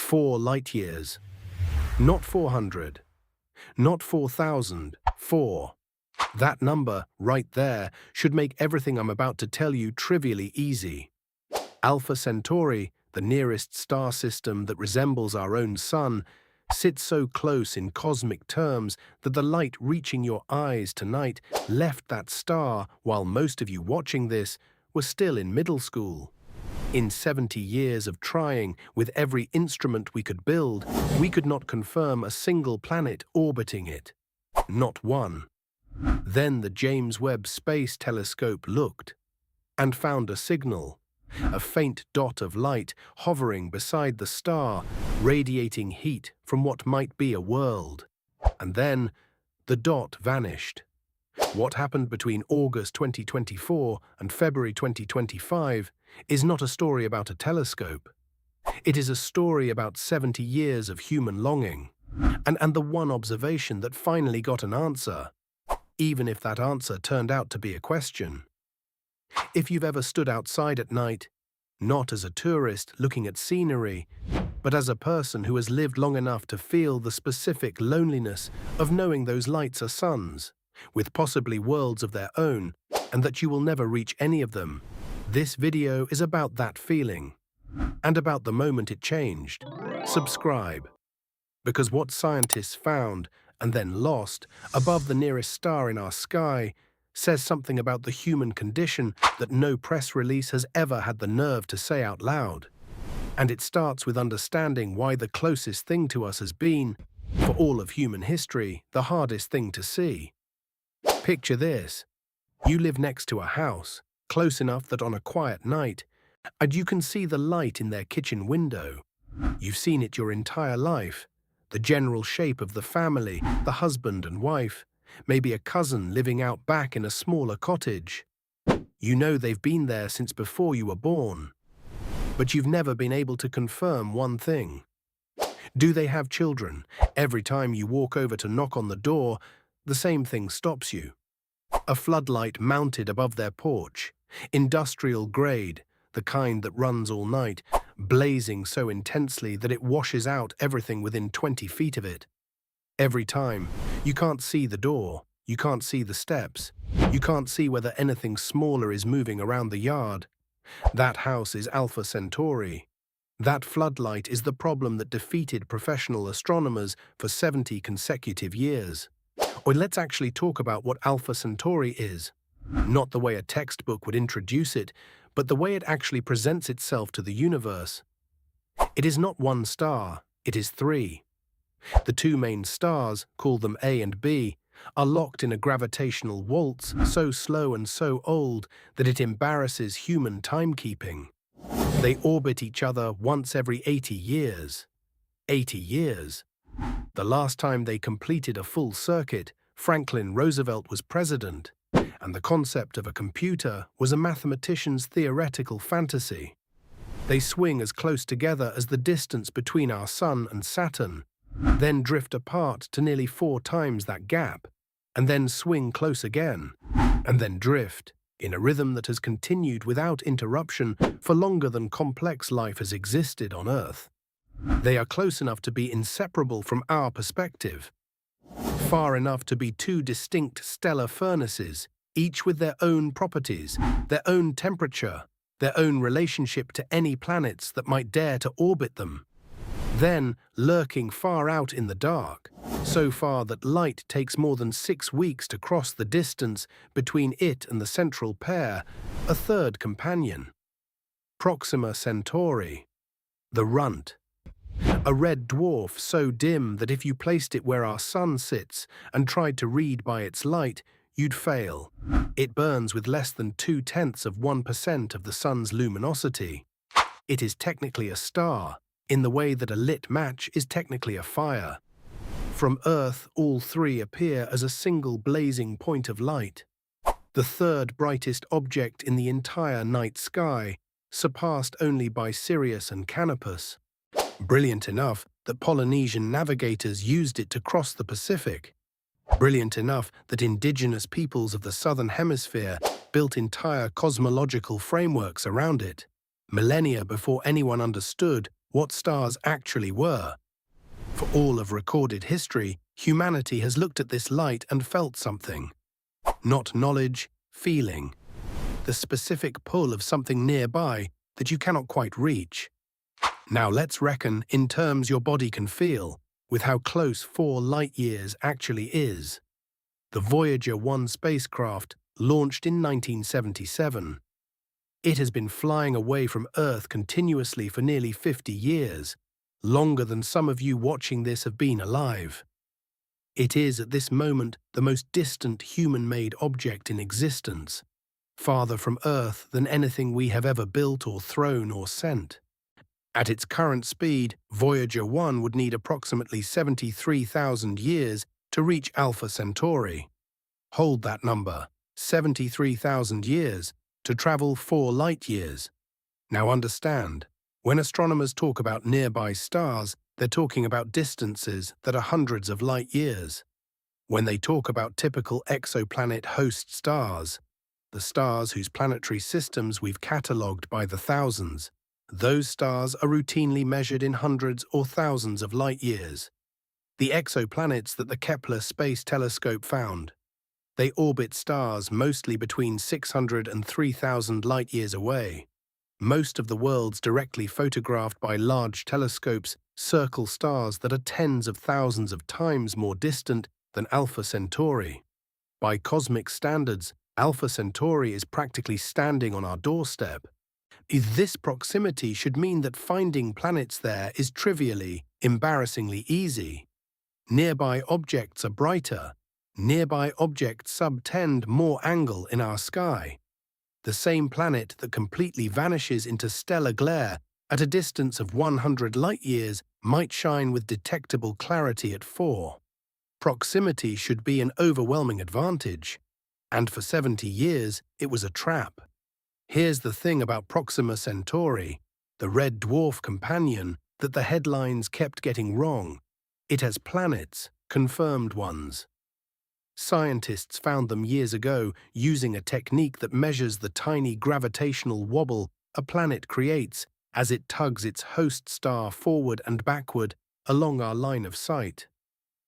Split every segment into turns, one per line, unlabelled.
4 light years. Not 400. Not 4,000. 4. That number, right there, should make everything I'm about to tell you trivially easy. Alpha Centauri, the nearest star system that resembles our own sun, sits so close in cosmic terms that the light reaching your eyes tonight left that star while most of you watching this were still in middle school. In 70 years of trying, with every instrument we could build, we could not confirm a single planet orbiting it. Not one. Then the James Webb Space Telescope looked and found a signal, a faint dot of light hovering beside the star, radiating heat from what might be a world. And then the dot vanished. What happened between August 2024 and February 2025 is not a story about a telescope. It is a story about 70 years of human longing, and the one observation that finally got an answer, even if that answer turned out to be a question. If you've ever stood outside at night, not as a tourist looking at scenery, but as a person who has lived long enough to feel the specific loneliness of knowing those lights are suns, with possibly worlds of their own, and that you will never reach any of them, this video is about that feeling, and about the moment it changed. Subscribe. Because what scientists found, and then lost, above the nearest star in our sky, says something about the human condition that no press release has ever had the nerve to say out loud. And it starts with understanding why the closest thing to us has been, for all of human history, the hardest thing to see. Picture this. You live next to a house, close enough that on a quiet night, and you can see the light in their kitchen window. You've seen it your entire life. The general shape of the family, the husband and wife, maybe a cousin living out back in a smaller cottage. You know they've been there since before you were born. But you've never been able to confirm one thing. Do they have children? Every time you walk over to knock on the door, the same thing stops you. A floodlight mounted above their porch, industrial grade, the kind that runs all night, blazing so intensely that it washes out everything within 20 feet of it. Every time, you can't see the door, you can't see the steps, you can't see whether anything smaller is moving around the yard. That house is Alpha Centauri. That floodlight is the problem that defeated professional astronomers for 70 consecutive years. Or let's actually talk about what Alpha Centauri is. Not the way a textbook would introduce it, but the way it actually presents itself to the universe. It is not one star, it is 3. The 2 main stars, call them A and B, are locked in a gravitational waltz so slow and so old that it embarrasses human timekeeping. They orbit each other once every 80 years. 80 years. The last time they completed a full circuit, Franklin Roosevelt was president, and the concept of a computer was a mathematician's theoretical fantasy. They swing as close together as the distance between our Sun and Saturn, then drift apart to nearly 4 times that gap, and then swing close again, and then drift, in a rhythm that has continued without interruption for longer than complex life has existed on Earth. They are close enough to be inseparable from our perspective, far enough to be 2 distinct stellar furnaces, each with their own properties, their own temperature, their own relationship to any planets that might dare to orbit them. Then, lurking far out in the dark, so far that light takes more than 6 weeks to cross the distance between it and the central pair, a 3rd companion. Proxima Centauri, the runt. A red dwarf so dim that if you placed it where our sun sits and tried to read by its light, you'd fail. It burns with less than 0.2% of the sun's luminosity. It is technically a star, in the way that a lit match is technically a fire. From Earth, all 3 appear as a single blazing point of light. The 3rd brightest object in the entire night sky, surpassed only by Sirius and Canopus. Brilliant enough that Polynesian navigators used it to cross the Pacific. Brilliant enough that indigenous peoples of the Southern Hemisphere built entire cosmological frameworks around it. Millennia before anyone understood what stars actually were. For all of recorded history, humanity has looked at this light and felt something. Not knowledge, feeling. The specific pull of something nearby that you cannot quite reach. Now let's reckon in terms your body can feel, with how close 4 light-years actually is. The Voyager 1 spacecraft launched in 1977. It has been flying away from Earth continuously for nearly 50 years, longer than some of you watching this have been alive. It is at this moment the most distant human-made object in existence, farther from Earth than anything we have ever built or thrown or sent. At its current speed, Voyager 1 would need approximately 73,000 years to reach Alpha Centauri. Hold that number, 73,000 years, to travel 4 light-years. Now understand, when astronomers talk about nearby stars, they're talking about distances that are hundreds of light-years. When they talk about typical exoplanet host stars, the stars whose planetary systems we've catalogued by the thousands, those stars are routinely measured in hundreds or thousands of light-years. The exoplanets that the Kepler Space Telescope found, they orbit stars mostly between 600 and 3,000 light-years away. Most of the worlds directly photographed by large telescopes circle stars that are tens of thousands of times more distant than Alpha Centauri. By cosmic standards, Alpha Centauri is practically standing on our doorstep. This proximity should mean that finding planets there is trivially, embarrassingly easy. Nearby objects are brighter. Nearby objects subtend more angle in our sky. The same planet that completely vanishes into stellar glare at a distance of 100 light-years might shine with detectable clarity at 4. Proximity should be an overwhelming advantage. And for 70 years, it was a trap. Here's the thing about Proxima Centauri, the red dwarf companion that the headlines kept getting wrong. It has planets, confirmed ones. Scientists found them years ago using a technique that measures the tiny gravitational wobble a planet creates as it tugs its host star forward and backward along our line of sight.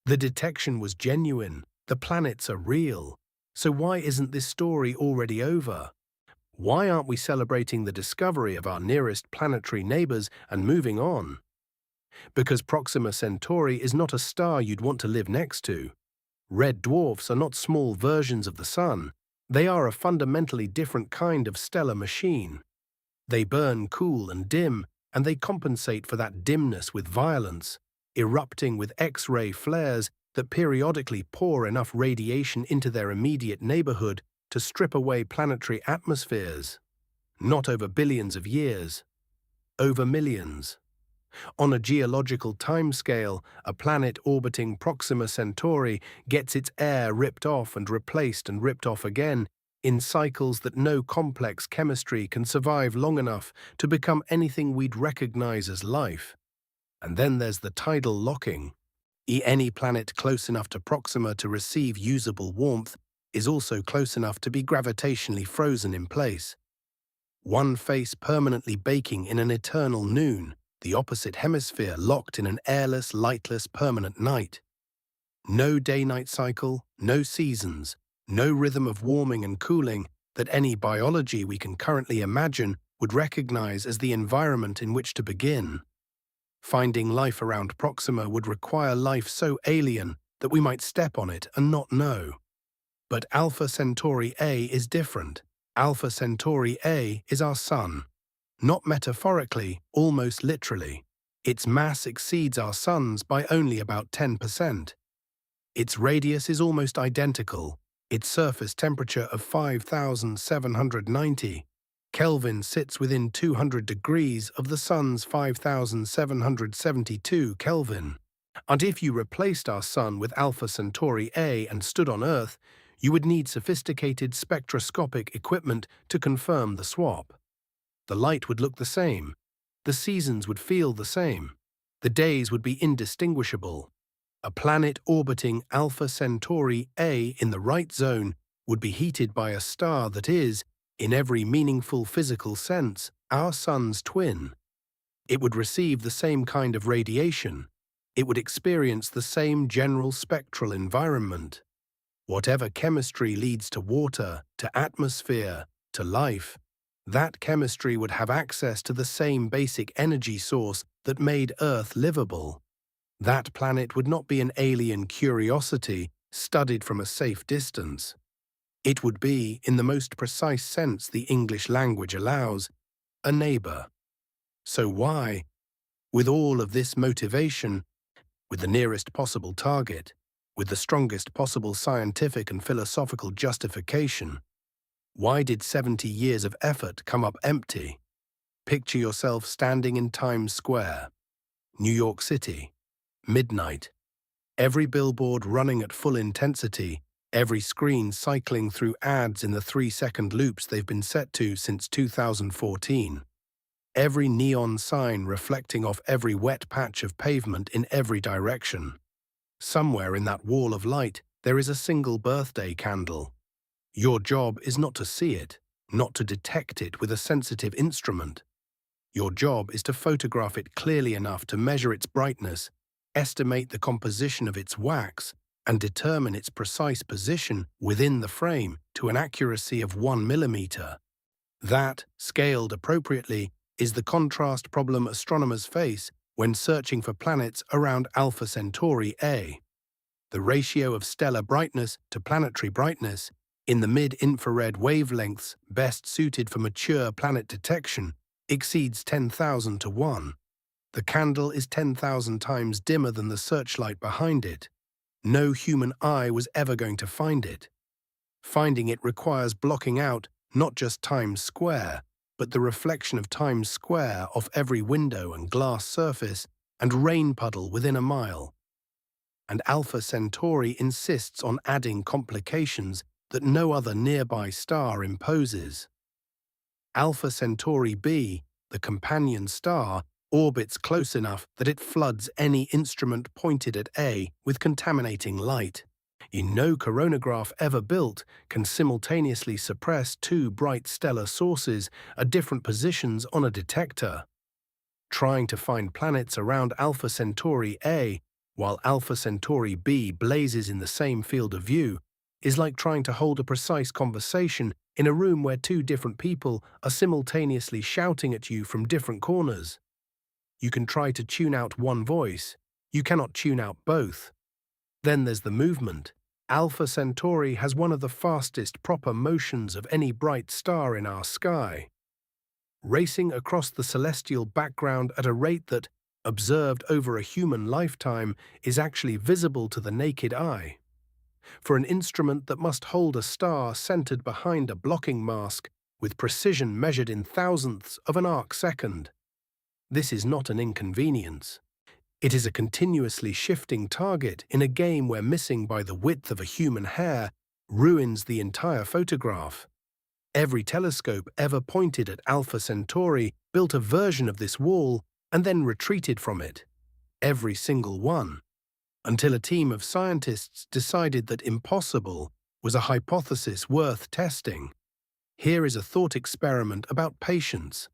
The detection was genuine. The planets are real. So why isn't this story already over? Why aren't we celebrating the discovery of our nearest planetary neighbors and moving on? Because Proxima Centauri is not a star you'd want to live next to. Red dwarfs are not small versions of the Sun. They are a fundamentally different kind of stellar machine. They burn cool and dim, and they compensate for that dimness with violence, erupting with X-ray flares that periodically pour enough radiation into their immediate neighborhood to strip away planetary atmospheres. Not over billions of years, over millions. On a geological timescale, a planet orbiting Proxima Centauri gets its air ripped off and ripped off again in cycles that no complex chemistry can survive long enough to become anything we'd recognize as life. And then there's the tidal locking. Any planet close enough to Proxima to receive usable warmth is also close enough to be gravitationally frozen in place. One face permanently baking in an eternal noon, the opposite hemisphere locked in an airless, lightless, permanent night. No day-night cycle, no seasons, no rhythm of warming and cooling that any biology we can currently imagine would recognize as the environment in which to begin. Finding life around Proxima would require life so alien that we might step on it and not know. But Alpha Centauri A is different. Alpha Centauri A is our Sun. Not metaphorically, almost literally. Its mass exceeds our Sun's by only about 10%. Its radius is almost identical. Its surface temperature of 5,790 Kelvin sits within 200 degrees of the Sun's 5,772 Kelvin. And if you replaced our Sun with Alpha Centauri A and stood on Earth, you would need sophisticated spectroscopic equipment to confirm the swap. The light would look the same. The seasons would feel the same. The days would be indistinguishable. A planet orbiting Alpha Centauri A in the right zone would be heated by a star that is, in every meaningful physical sense, our Sun's twin. It would receive the same kind of radiation. It would experience the same general spectral environment. Whatever chemistry leads to water, to atmosphere, to life, that chemistry would have access to the same basic energy source that made Earth livable. That planet would not be an alien curiosity studied from a safe distance. It would be, in the most precise sense the English language allows, a neighbor. So why, with all of this motivation, with the nearest possible target, with the strongest possible scientific and philosophical justification, why did 70 years of effort come up empty? Picture yourself standing in Times Square, New York City, midnight, every billboard running at full intensity, every screen cycling through ads in the 3-second loops they've been set to since 2014. Every neon sign reflecting off every wet patch of pavement in every direction. Somewhere in that wall of light, there is a single birthday candle. Your job is not to see it, not to detect it with a sensitive instrument. Your job is to photograph it clearly enough to measure its brightness, estimate the composition of its wax, and determine its precise position within the frame to an accuracy of 1 millimeter. That, scaled appropriately, is the contrast problem astronomers face when searching for planets around Alpha Centauri A. The ratio of stellar brightness to planetary brightness, in the mid-infrared wavelengths best suited for mature planet detection, exceeds 10,000 to 1. The candle is 10,000 times dimmer than the searchlight behind it. No human eye was ever going to find it. Finding it requires blocking out not just Times Square, but the reflection of Times Square off every window and glass surface and rain puddle within a mile. And Alpha Centauri insists on adding complications that no other nearby star imposes. Alpha Centauri B, the companion star, orbits close enough that it floods any instrument pointed at A with contaminating light. No coronagraph ever built can simultaneously suppress two bright stellar sources at different positions on a detector. Trying to find planets around Alpha Centauri A while Alpha Centauri B blazes in the same field of view is like trying to hold a precise conversation in a room where two different people are simultaneously shouting at you from different corners. You can try to tune out one voice. You cannot tune out both. Then there's the movement. Alpha Centauri has one of the fastest proper motions of any bright star in our sky, racing across the celestial background at a rate that, observed over a human lifetime, is actually visible to the naked eye. For an instrument that must hold a star centered behind a blocking mask with precision measured in thousandths of an arc-second, this is not an inconvenience. It is a continuously shifting target in a game where missing by the width of a human hair ruins the entire photograph. Every telescope ever pointed at Alpha Centauri built a version of this wall and then retreated from it. Every single one. Until a team of scientists decided that impossible was a hypothesis worth testing. Here is a thought experiment about patience.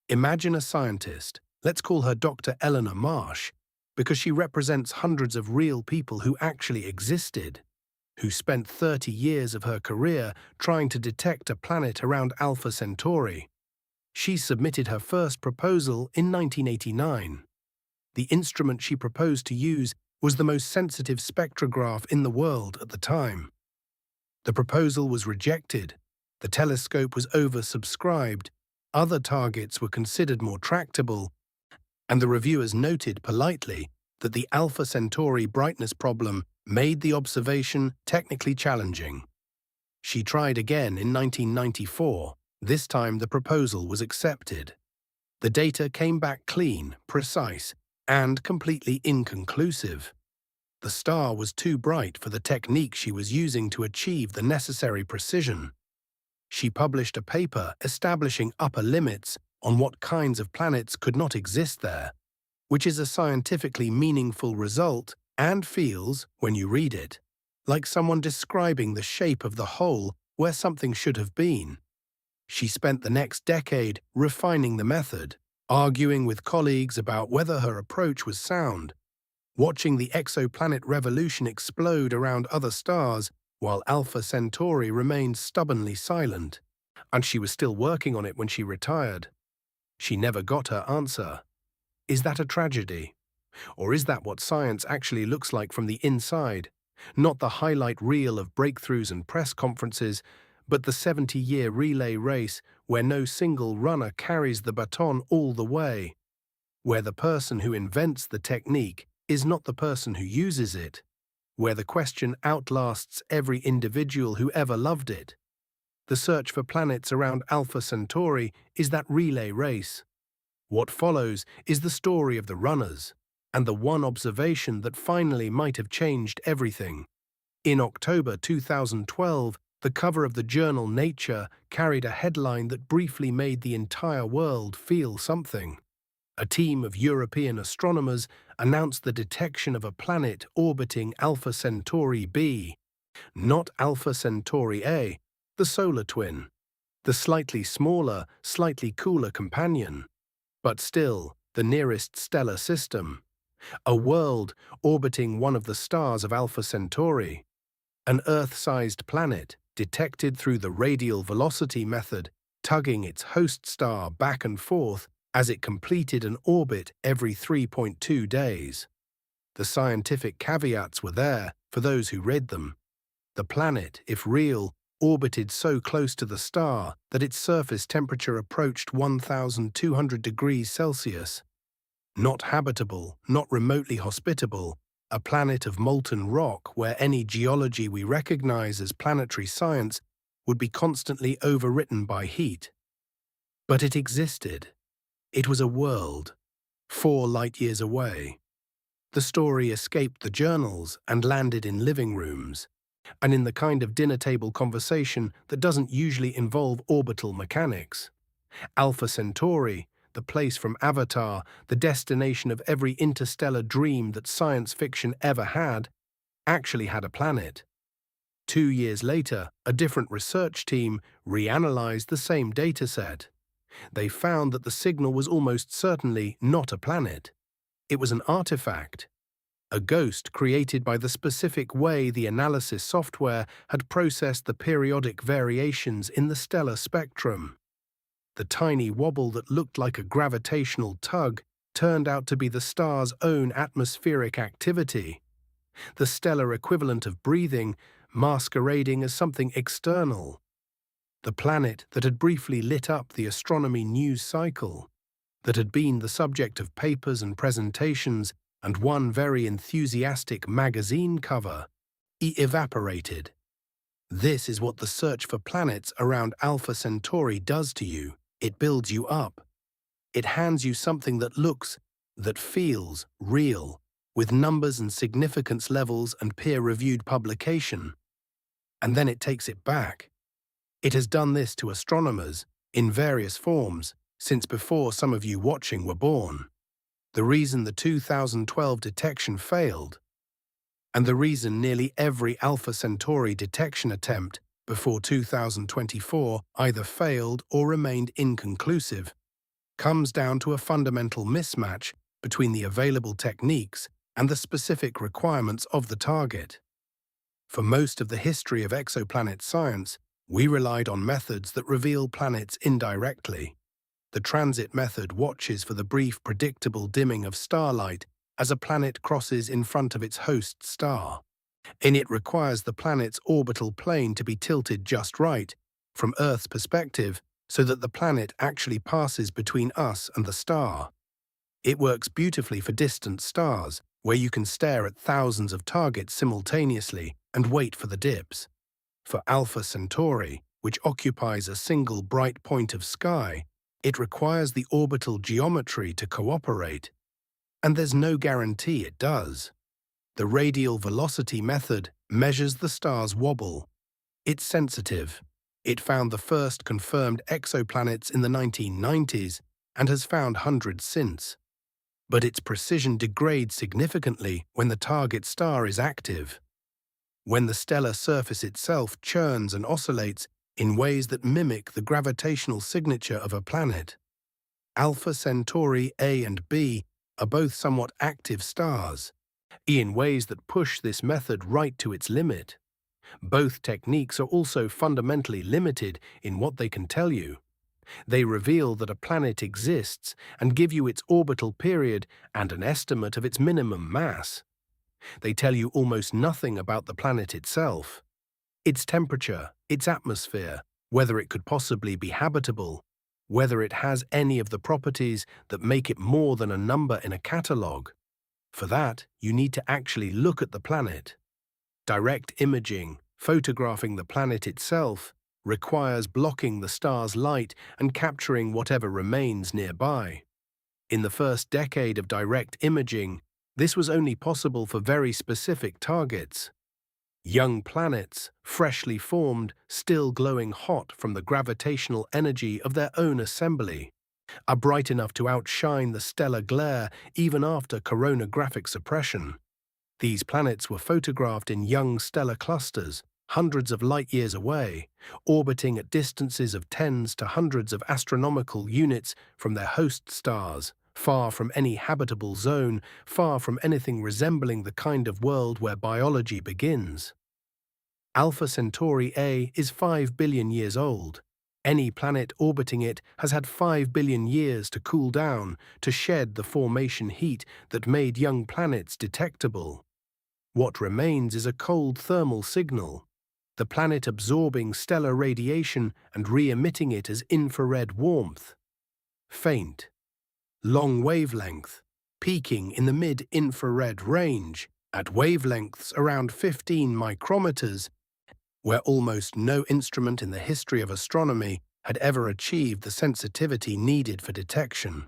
Imagine a scientist, let's call her Dr. Eleanor Marsh, because she represents hundreds of real people who actually existed, who spent 30 years of her career trying to detect a planet around Alpha Centauri. She submitted her first proposal in 1989. The instrument she proposed to use was the most sensitive spectrograph in the world at the time. The proposal was rejected. The telescope was oversubscribed. Other targets were considered more tractable, and the reviewers noted politely that the Alpha Centauri brightness problem made the observation technically challenging. She tried again in 1994. This time the proposal was accepted. The data came back clean, precise, and completely inconclusive. The star was too bright for the technique she was using to achieve the necessary precision. She published a paper establishing upper limits on what kinds of planets could not exist there, which is a scientifically meaningful result and feels, when you read it, like someone describing the shape of the hole where something should have been. She spent the next decade refining the method, arguing with colleagues about whether her approach was sound, watching the exoplanet revolution explode around other stars while Alpha Centauri remained stubbornly silent. And she was still working on it when she retired. She never got her answer. Is that a tragedy? Or is that what science actually looks like from the inside? Not the highlight reel of breakthroughs and press conferences, but the 70-year relay race where no single runner carries the baton all the way, where the person who invents the technique is not the person who uses it, where the question outlasts every individual who ever loved it. The search for planets around Alpha Centauri is that relay race. What follows is the story of the runners, and the one observation that finally might have changed everything. In October 2012, the cover of the journal Nature carried a headline that briefly made the entire world feel something. A team of European astronomers announced the detection of a planet orbiting Alpha Centauri B, not Alpha Centauri A, the solar twin, the slightly smaller, slightly cooler companion, but still the nearest stellar system, a world orbiting one of the stars of Alpha Centauri, an Earth-sized planet detected through the radial velocity method, tugging its host star back and forth as it completed an orbit every 3.2 days. The scientific caveats were there for those who read them. The planet, if real, orbited so close to the star that its surface temperature approached 1,200 degrees Celsius. Not habitable, not remotely hospitable, a planet of molten rock where any geology we recognize as planetary science would be constantly overwritten by heat. But it existed. It was a world, 4 light-years away. The story escaped the journals and landed in living rooms, and in the kind of dinner-table conversation that doesn't usually involve orbital mechanics. Alpha Centauri, the place from Avatar, the destination of every interstellar dream that science fiction ever had, actually had a planet. 2 years later, a different research team reanalyzed the same dataset. They found that the signal was almost certainly not a planet. It was an artifact, a ghost created by the specific way the analysis software had processed the periodic variations in the stellar spectrum. The tiny wobble that looked like a gravitational tug turned out to be the star's own atmospheric activity, the stellar equivalent of breathing masquerading as something external. The planet that had briefly lit up the astronomy news cycle, that had been the subject of papers and presentations and one very enthusiastic magazine cover, evaporated. This is what the search for planets around Alpha Centauri does to you. It builds you up. It hands you something that looks, that feels real, with numbers and significance levels and peer-reviewed publication. And then it takes it back. It has done this to astronomers, in various forms, since before some of you watching were born. The reason the 2012 detection failed, and the reason nearly every Alpha Centauri detection attempt before 2024 either failed or remained inconclusive, comes down to a fundamental mismatch between the available techniques and the specific requirements of the target. For most of the history of exoplanet science, we relied on methods that reveal planets indirectly. The transit method watches for the brief, predictable dimming of starlight as a planet crosses in front of its host star. And it requires the planet's orbital plane to be tilted just right, from Earth's perspective, so that the planet actually passes between us and the star. It works beautifully for distant stars, where you can stare at thousands of targets simultaneously and wait for the dips. For Alpha Centauri, which occupies a single bright point of sky, it requires the orbital geometry to cooperate. And there's no guarantee it does. The radial velocity method measures the star's wobble. It's sensitive. It found the first confirmed exoplanets in the 1990s and has found hundreds since. But its precision degrades significantly when the target star is active, when the stellar surface itself churns and oscillates in ways that mimic the gravitational signature of a planet. Alpha Centauri A and B are both somewhat active stars, in ways that push this method right to its limit. Both techniques are also fundamentally limited in what they can tell you. They reveal that a planet exists and give you its orbital period and an estimate of its minimum mass. They tell you almost nothing about the planet itself, its temperature, its atmosphere, whether it could possibly be habitable, whether it has any of the properties that make it more than a number in a catalogue. For that, you need to actually look at the planet. Direct imaging, photographing the planet itself, requires blocking the star's light and capturing whatever remains nearby. In the first decade of direct imaging, this was only possible for very specific targets. Young planets, freshly formed, still glowing hot from the gravitational energy of their own assembly, are bright enough to outshine the stellar glare even after coronagraphic suppression. These planets were photographed in young stellar clusters, hundreds of light-years away, orbiting at distances of tens to hundreds of astronomical units from their host stars, far from any habitable zone, far from anything resembling the kind of world where biology begins. Alpha Centauri A is 5 billion years old. Any planet orbiting it has had 5 billion years to cool down, to shed the formation heat that made young planets detectable. What remains is a cold thermal signal, the planet absorbing stellar radiation and re-emitting it as infrared warmth. Faint, long wavelength, peaking in the mid-infrared range, at wavelengths around 15 micrometers, where almost no instrument in the history of astronomy had ever achieved the sensitivity needed for detection,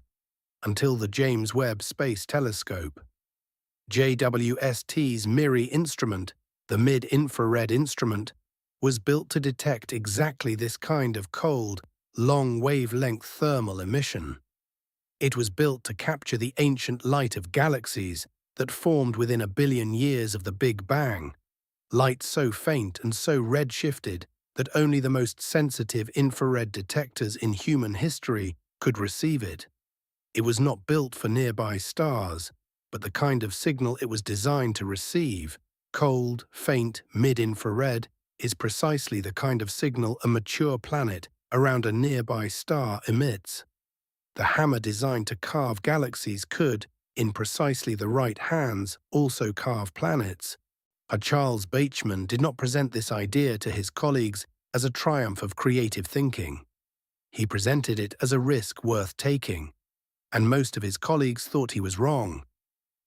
until the James Webb Space Telescope. JWST's MIRI instrument, the mid-infrared instrument, was built to detect exactly this kind of cold, long-wavelength thermal emission. It was built to capture the ancient light of galaxies that formed within a billion years of the Big Bang, light so faint and so red-shifted that only the most sensitive infrared detectors in human history could receive it. It was not built for nearby stars, but the kind of signal it was designed to receive, cold, faint, mid-infrared, is precisely the kind of signal a mature planet around a nearby star emits. The hammer designed to carve galaxies could, in precisely the right hands, also carve planets. Charles Bateman did not present this idea to his colleagues as a triumph of creative thinking. He presented it as a risk worth taking, and most of his colleagues thought he was wrong.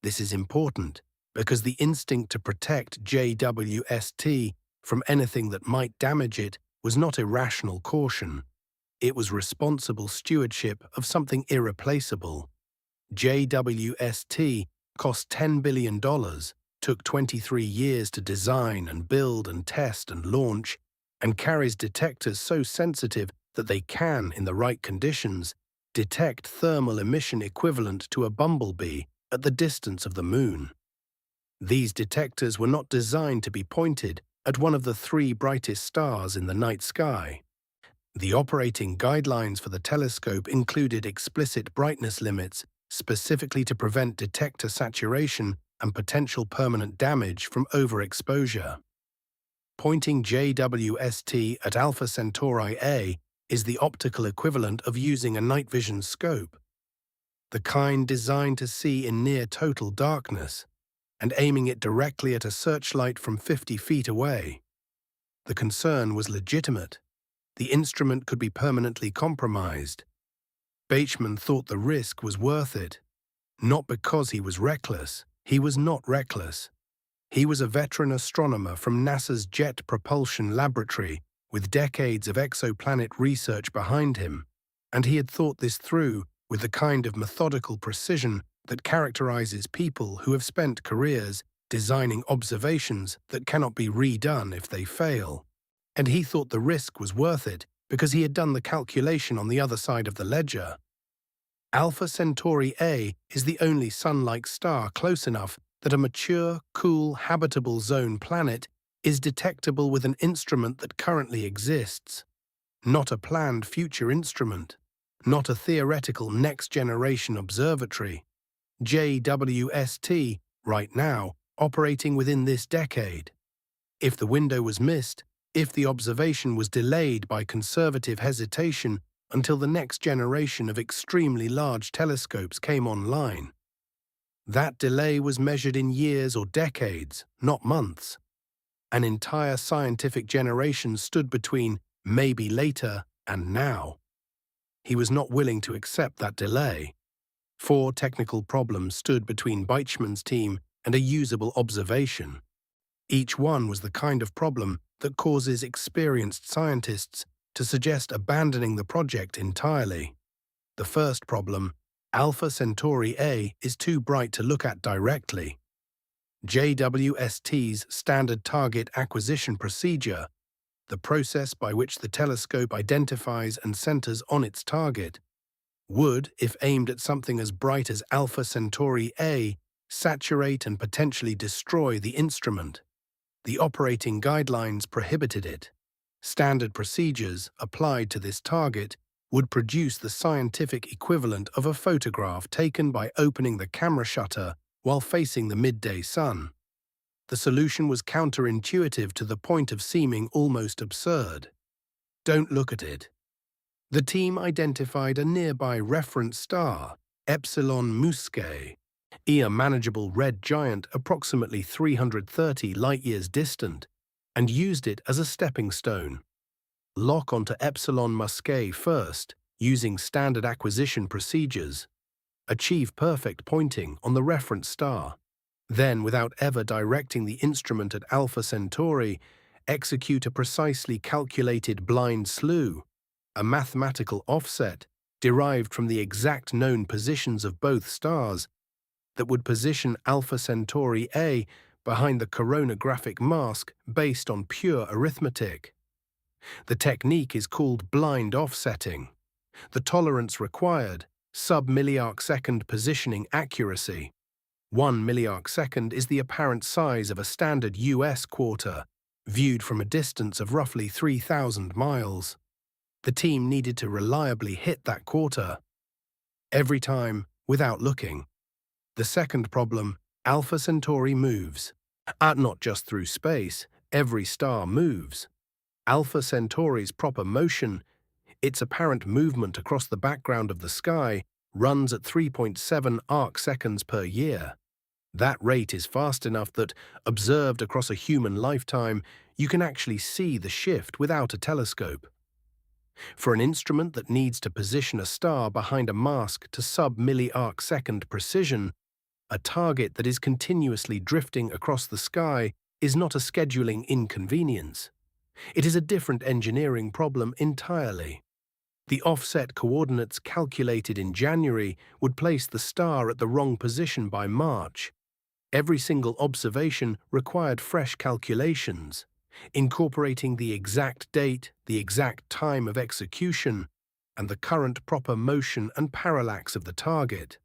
This is important because the instinct to protect JWST from anything that might damage it was not irrational caution. It was responsible stewardship of something irreplaceable. JWST cost $10 billion, took 23 years to design and build and test and launch, and carries detectors so sensitive that they can, in the right conditions, detect thermal emission equivalent to a bumblebee at the distance of the Moon. These detectors were not designed to be pointed at one of the 3 brightest stars in the night sky. The operating guidelines for the telescope included explicit brightness limits, specifically to prevent detector saturation and potential permanent damage from overexposure. Pointing JWST at Alpha Centauri A is the optical equivalent of using a night vision scope, the kind designed to see in near total darkness, and aiming it directly at a searchlight from 50 feet away. The concern was legitimate. The instrument could be permanently compromised. Bateman thought the risk was worth it, not because he was reckless. He was not reckless. He was a veteran astronomer from NASA's Jet Propulsion Laboratory with decades of exoplanet research behind him, and he had thought this through with the kind of methodical precision that characterizes people who have spent careers designing observations that cannot be redone if they fail. And he thought the risk was worth it because he had done the calculation on the other side of the ledger. Alpha Centauri A is the only Sun-like star close enough that a mature, cool, habitable zone planet is detectable with an instrument that currently exists, not a planned future instrument, not a theoretical next-generation observatory. JWST, right now, operating within this decade. If the window was missed, if the observation was delayed by conservative hesitation until the next generation of extremely large telescopes came online, that delay was measured in years or decades, not months. An entire scientific generation stood between maybe later and now. He was not willing to accept that delay. 4 technical problems stood between Beichmann's team and a usable observation. Each one was the kind of problem that causes experienced scientists to suggest abandoning the project entirely. The first problem: Alpha Centauri A is too bright to look at directly. JWST's Standard Target Acquisition Procedure, the process by which the telescope identifies and centers on its target, would, if aimed at something as bright as Alpha Centauri A, saturate and potentially destroy the instrument. The operating guidelines prohibited it. Standard procedures applied to this target would produce the scientific equivalent of a photograph taken by opening the camera shutter while facing the midday sun. The solution was counterintuitive to the point of seeming almost absurd. Don't look at it. The team identified a nearby reference star, Epsilon Muscae, a manageable red giant approximately 330 light-years distant, and used it as a stepping stone. Lock onto Epsilon Muscae first, using standard acquisition procedures. Achieve perfect pointing on the reference star. Then, without ever directing the instrument at Alpha Centauri, execute a precisely calculated blind slew, a mathematical offset derived from the exact known positions of both stars that would position Alpha Centauri A behind the coronagraphic mask based on pure arithmetic. The technique is called blind offsetting. The tolerance required: sub-milliarc-second positioning accuracy. 1 milliarc-second is the apparent size of a standard US quarter, viewed from a distance of roughly 3,000 miles. The team needed to reliably hit that quarter every time, without looking. The second problem: Alpha Centauri moves. Not just through space, every star moves. Alpha Centauri's proper motion, its apparent movement across the background of the sky, runs at 3.7 arc-seconds per year. That rate is fast enough that, observed across a human lifetime, you can actually see the shift without a telescope. For an instrument that needs to position a star behind a mask to sub-milliarc-second precision, a target that is continuously drifting across the sky is not a scheduling inconvenience. It is a different engineering problem entirely. The offset coordinates calculated in January would place the star at the wrong position by March. Every single observation required fresh calculations, incorporating the exact date, the exact time of execution, and the current proper motion and parallax of the target.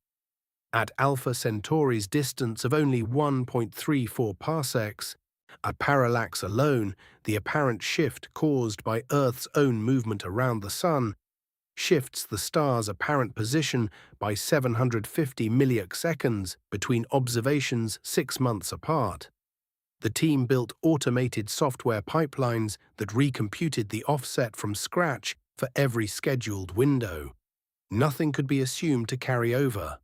At Alpha Centauri's distance of only 1.34 parsecs, a parallax alone, the apparent shift caused by Earth's own movement around the Sun, shifts the star's apparent position by 750 milliarc-seconds between observations 6 months apart. The team built automated software pipelines that recomputed the offset from scratch for every scheduled window. Nothing could be assumed to carry over.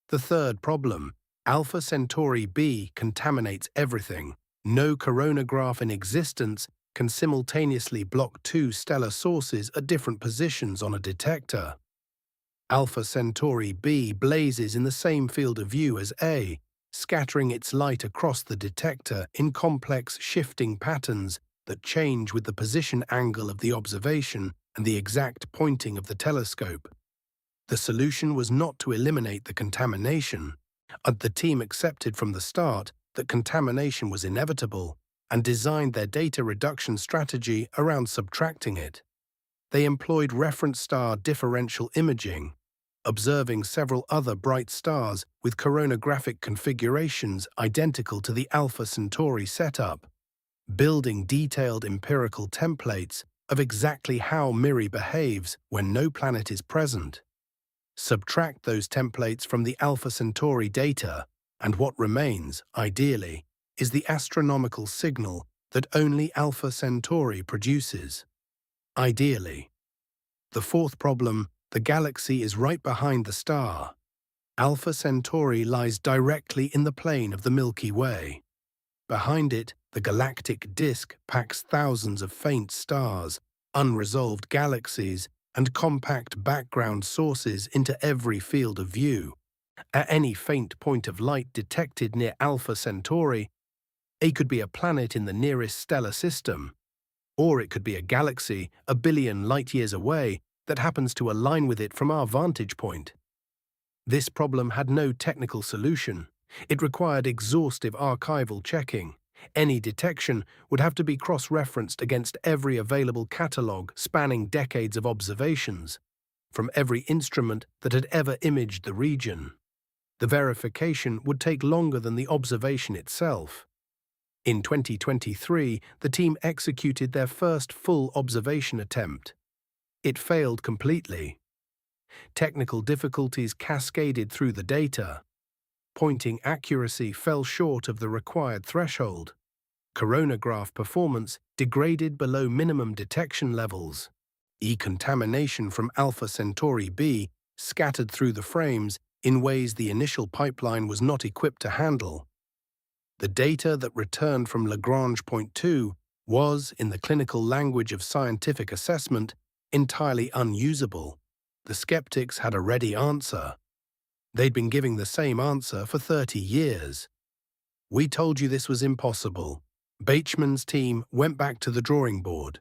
The third problem: Alpha Centauri B contaminates everything. No coronagraph in existence can simultaneously block 2 stellar sources at different positions on a detector. Alpha Centauri B blazes in the same field of view as A, scattering its light across the detector in complex shifting patterns that change with the position angle of the observation and the exact pointing of the telescope. The solution was not to eliminate the contamination. The team accepted from the start that contamination was inevitable and designed their data reduction strategy around subtracting it. They employed reference star differential imaging, observing several other bright stars with coronagraphic configurations identical to the Alpha Centauri setup, building detailed empirical templates of exactly how MIRI behaves when no planet is present. Subtract those templates from the Alpha Centauri data, and what remains, ideally, is the astronomical signal that only Alpha Centauri produces. Ideally. The fourth problem, the galaxy is right behind the star. Alpha Centauri lies directly in the plane of the Milky Way. Behind it, the galactic disk packs thousands of faint stars, unresolved galaxies, and compact background sources into every field of view. At any faint point of light detected near Alpha Centauri, it could be a planet in the nearest stellar system, or it could be a galaxy a billion light-years away that happens to align with it from our vantage point. This problem had no technical solution. It required exhaustive archival checking. Any detection would have to be cross-referenced against every available catalogue spanning decades of observations, from every instrument that had ever imaged the region. The verification would take longer than the observation itself. In 2023, the team executed their first full observation attempt. It failed completely. Technical difficulties cascaded through the data. Pointing accuracy fell short of the required threshold. Coronagraph performance degraded below minimum detection levels. E-contamination from Alpha Centauri B scattered through the frames in ways the initial pipeline was not equipped to handle. The data that returned from Lagrange Point 2 was, in the clinical language of scientific assessment, entirely unusable. The skeptics had a ready answer. They'd been giving the same answer for 30 years. We told you this was impossible. Bachmann's team went back to the drawing board.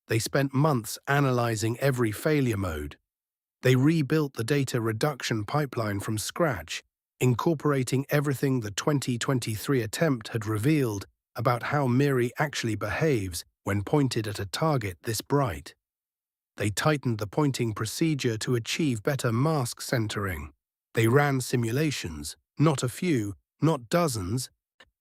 They spent months analyzing every failure mode. They rebuilt the data reduction pipeline from scratch, incorporating everything the 2023 attempt had revealed about how MIRI actually behaves when pointed at a target this bright. They tightened the pointing procedure to achieve better mask centering. They ran simulations, not a few, not dozens,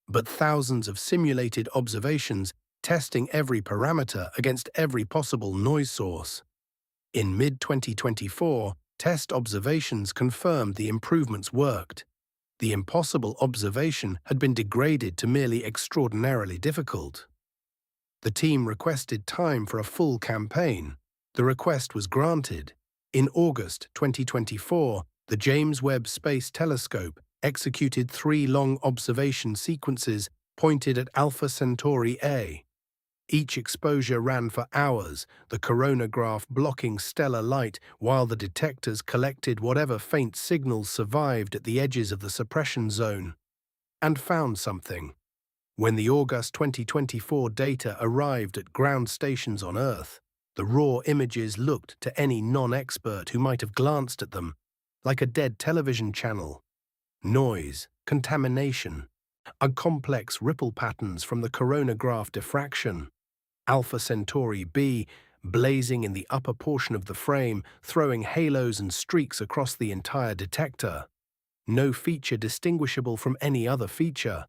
but thousands of simulated observations, testing every parameter against every possible noise source. In mid-2024, test observations confirmed the improvements worked. The impossible observation had been degraded to merely extraordinarily difficult. The team requested time for a full campaign. The request was granted. In August 2024, the James Webb Space Telescope executed 3 long observation sequences pointed at Alpha Centauri A. Each exposure ran for hours, the coronagraph blocking stellar light while the detectors collected whatever faint signals survived at the edges of the suppression zone. And found something. When the August 2024 data arrived at ground stations on Earth, the raw images looked to any non-expert who might have glanced at them like a dead television channel. Noise, contamination, complex ripple patterns from the coronagraph diffraction. Alpha Centauri B blazing in the upper portion of the frame, throwing halos and streaks across the entire detector. No feature distinguishable from any other feature.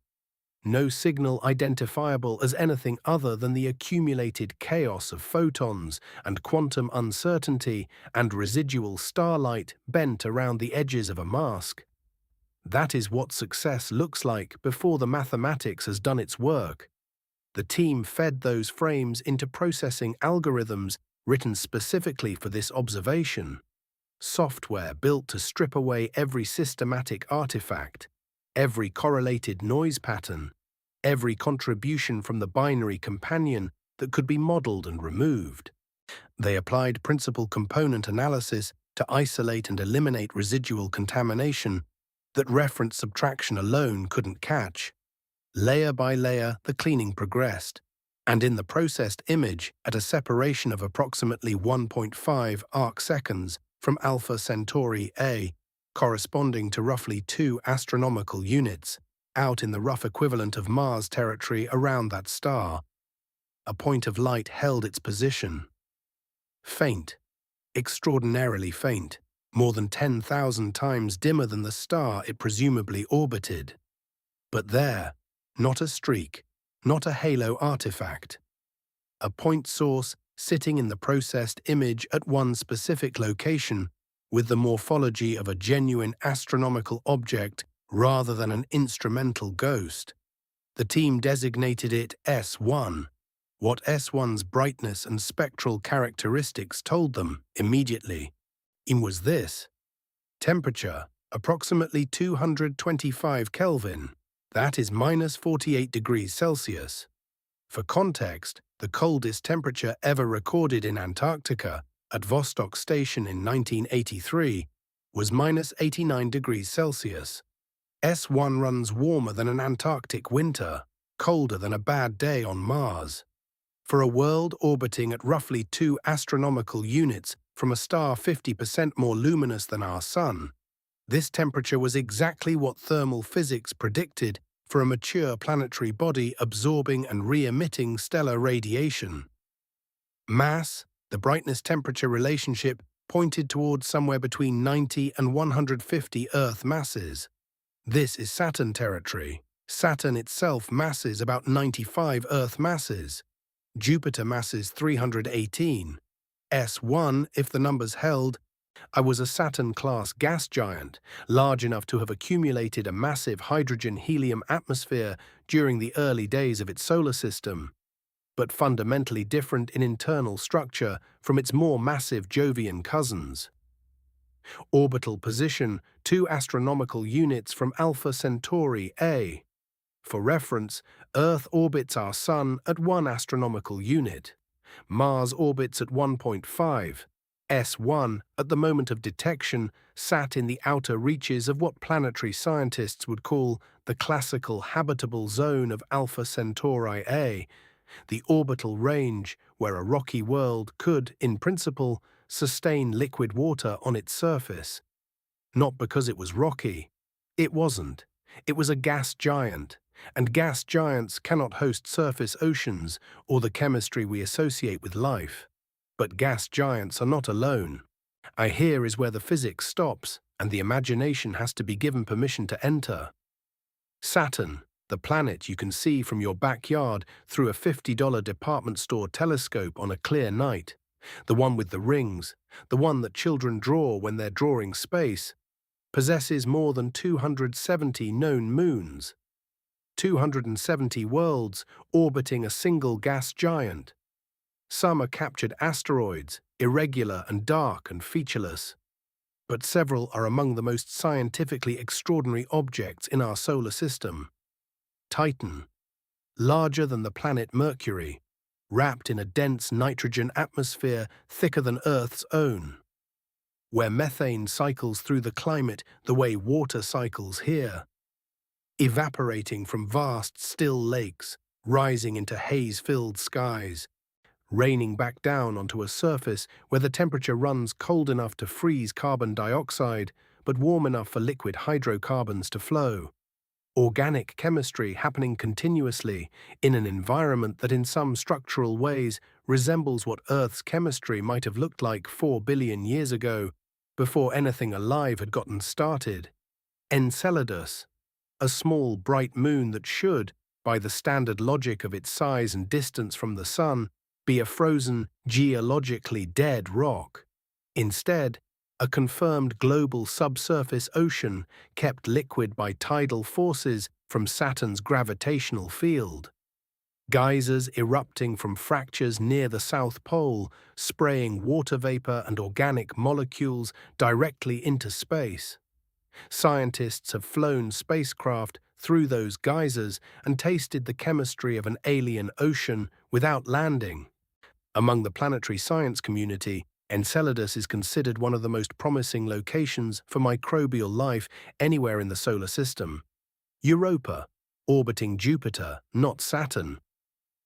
No signal identifiable as anything other than the accumulated chaos of photons and quantum uncertainty and residual starlight bent around the edges of a mask. That is what success looks like before the mathematics has done its work. The team fed those frames into processing algorithms written specifically for this observation. Software built to strip away every systematic artifact, every correlated noise pattern, every contribution from the binary companion that could be modeled and removed. They applied principal component analysis to isolate and eliminate residual contamination that reference subtraction alone couldn't catch. Layer by layer, the cleaning progressed, and in the processed image, at a separation of approximately 1.5 arcseconds from Alpha Centauri A, corresponding to roughly 2 astronomical units, out in the rough equivalent of Mars territory around that star, a point of light held its position. Faint, extraordinarily faint, more than 10,000 times dimmer than the star it presumably orbited. But there, not a streak, not a halo artifact. A point source sitting in the processed image at one specific location, with the morphology of a genuine astronomical object rather than an instrumental ghost. The team designated it S1. What S1's brightness and spectral characteristics told them immediately was this: temperature, approximately 225 Kelvin. That is minus 48 degrees Celsius. For context, the coldest temperature ever recorded in Antarctica, at Vostok Station in 1983, was minus 89 degrees Celsius. S1 runs warmer than an Antarctic winter, colder than a bad day on Mars. For a world orbiting at roughly 2 astronomical units from a star 50% more luminous than our Sun, this temperature was exactly what thermal physics predicted for a mature planetary body absorbing and re-emitting stellar radiation. Mass, the brightness-temperature relationship, pointed towards somewhere between 90 and 150 Earth masses. This is Saturn territory. Saturn itself masses about 95 Earth masses. Jupiter masses 318. S1, if the numbers held, I was a Saturn-class gas giant, large enough to have accumulated a massive hydrogen-helium atmosphere during the early days of its solar system, but fundamentally different in internal structure from its more massive Jovian cousins. Orbital position, 2 astronomical units from Alpha Centauri A. For reference, Earth orbits our Sun at 1 astronomical unit. Mars orbits at 1.5. S1, at the moment of detection, sat in the outer reaches of what planetary scientists would call the classical habitable zone of Alpha Centauri A, the orbital range where a rocky world could, in principle, sustain liquid water on its surface. Not because it was rocky. It wasn't. It was a gas giant, and gas giants cannot host surface oceans or the chemistry we associate with life. But gas giants are not alone. Here is where the physics stops and the imagination has to be given permission to enter. Saturn, the planet you can see from your backyard through a $50 department store telescope on a clear night, the one with the rings, the one that children draw when they're drawing space, possesses more than 270 known moons. 270 worlds orbiting a single gas giant. Some are captured asteroids, irregular and dark and featureless. But several are among the most scientifically extraordinary objects in our solar system. Titan, larger than the planet Mercury, wrapped in a dense nitrogen atmosphere thicker than Earth's own, where methane cycles through the climate the way water cycles here, evaporating from vast still lakes, rising into haze-filled skies, raining back down onto a surface where the temperature runs cold enough to freeze carbon dioxide, but warm enough for liquid hydrocarbons to flow. Organic chemistry happening continuously in an environment that in some structural ways resembles what Earth's chemistry might have looked like 4 billion years ago, before anything alive had gotten started. Enceladus, a small bright moon that should, by the standard logic of its size and distance from the Sun, be a frozen, geologically dead rock. Instead, a confirmed global subsurface ocean kept liquid by tidal forces from Saturn's gravitational field. Geysers erupting from fractures near the South Pole, spraying water vapor and organic molecules directly into space. Scientists have flown spacecraft through those geysers and tasted the chemistry of an alien ocean without landing. Among the planetary science community, Enceladus is considered one of the most promising locations for microbial life anywhere in the solar system. Europa, orbiting Jupiter, not Saturn.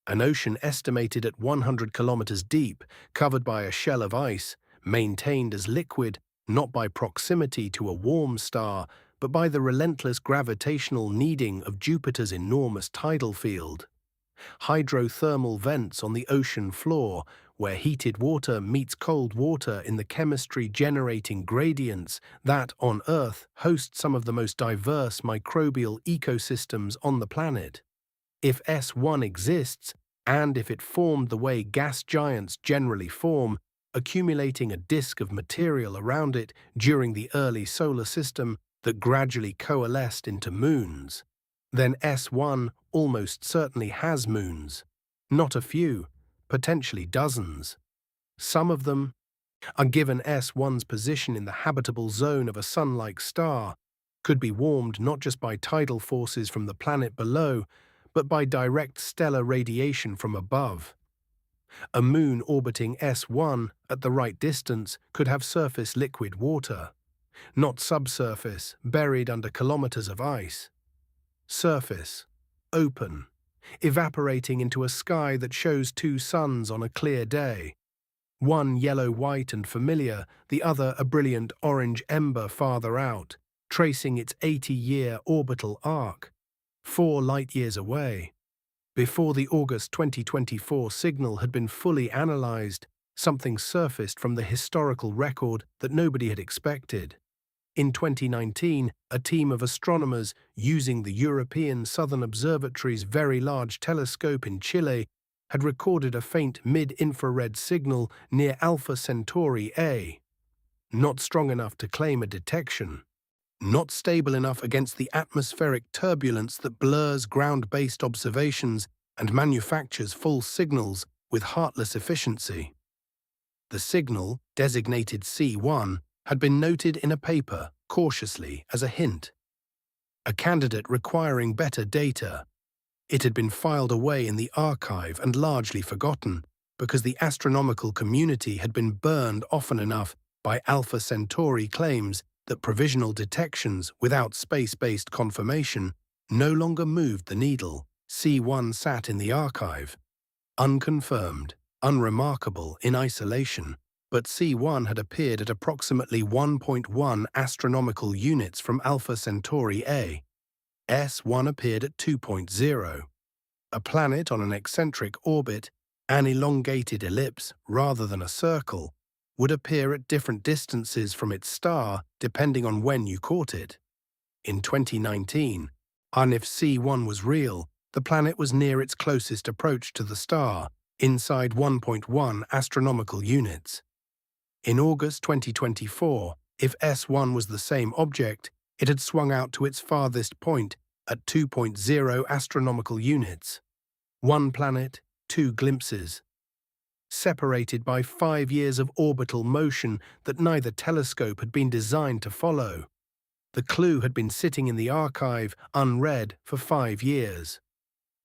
An ocean estimated at 100 kilometers deep, covered by a shell of ice, maintained as liquid not by proximity to a warm star, but by the relentless gravitational kneading of Jupiter's enormous tidal field. Hydrothermal vents on the ocean floor, where heated water meets cold water in the chemistry-generating gradients that, on Earth, host some of the most diverse microbial ecosystems on the planet. If S1 exists, And if it formed the way gas giants generally form, accumulating a disk of material around it during the early solar system that gradually coalesced into moons, then S1 almost certainly has moons. Not a few, potentially dozens. Some of them are given S1's position in the habitable zone of a sun-like star, could be warmed not just by tidal forces from the planet below, but by direct stellar radiation from above. A moon orbiting S1 at the right distance could have surface liquid water, not subsurface, buried under kilometers of ice. Surface, open, evaporating into a sky that shows two suns on a clear day. One yellow-white and familiar, the other a brilliant orange ember farther out, tracing its 80-year orbital arc, 4 light-years away. Before the August 2024 signal had been fully analyzed, something surfaced from the historical record that nobody had expected. In 2019, a team of astronomers using the European Southern Observatory's Very Large Telescope in Chile had recorded a faint mid-infrared signal near Alpha Centauri A. Not strong enough to claim a detection. Not stable enough against the atmospheric turbulence that blurs ground-based observations and manufactures false signals with heartless efficiency. The signal, designated C1, had been noted in a paper, cautiously, as a hint. A candidate requiring better data. It had been filed away in the archive and largely forgotten, because the astronomical community had been burned often enough by Alpha Centauri claims that provisional detections without space-based confirmation no longer moved the needle. C1 sat in the archive, unconfirmed, unremarkable in isolation, but C1 had appeared at approximately 1.1 astronomical units from Alpha Centauri A. S1 appeared at 2.0. A planet on an eccentric orbit, an elongated ellipse rather than a circle, would appear at different distances from its star depending on when you caught it. In 2019, and if C1 was real, the planet was near its closest approach to the star, inside 1.1 astronomical units. In August 2024, if S1 was the same object, it had swung out to its farthest point at 2.0 astronomical units. One planet, 2 glimpses. Separated by 5 years of orbital motion that neither telescope had been designed to follow. The clue had been sitting in the archive, unread, for 5 years,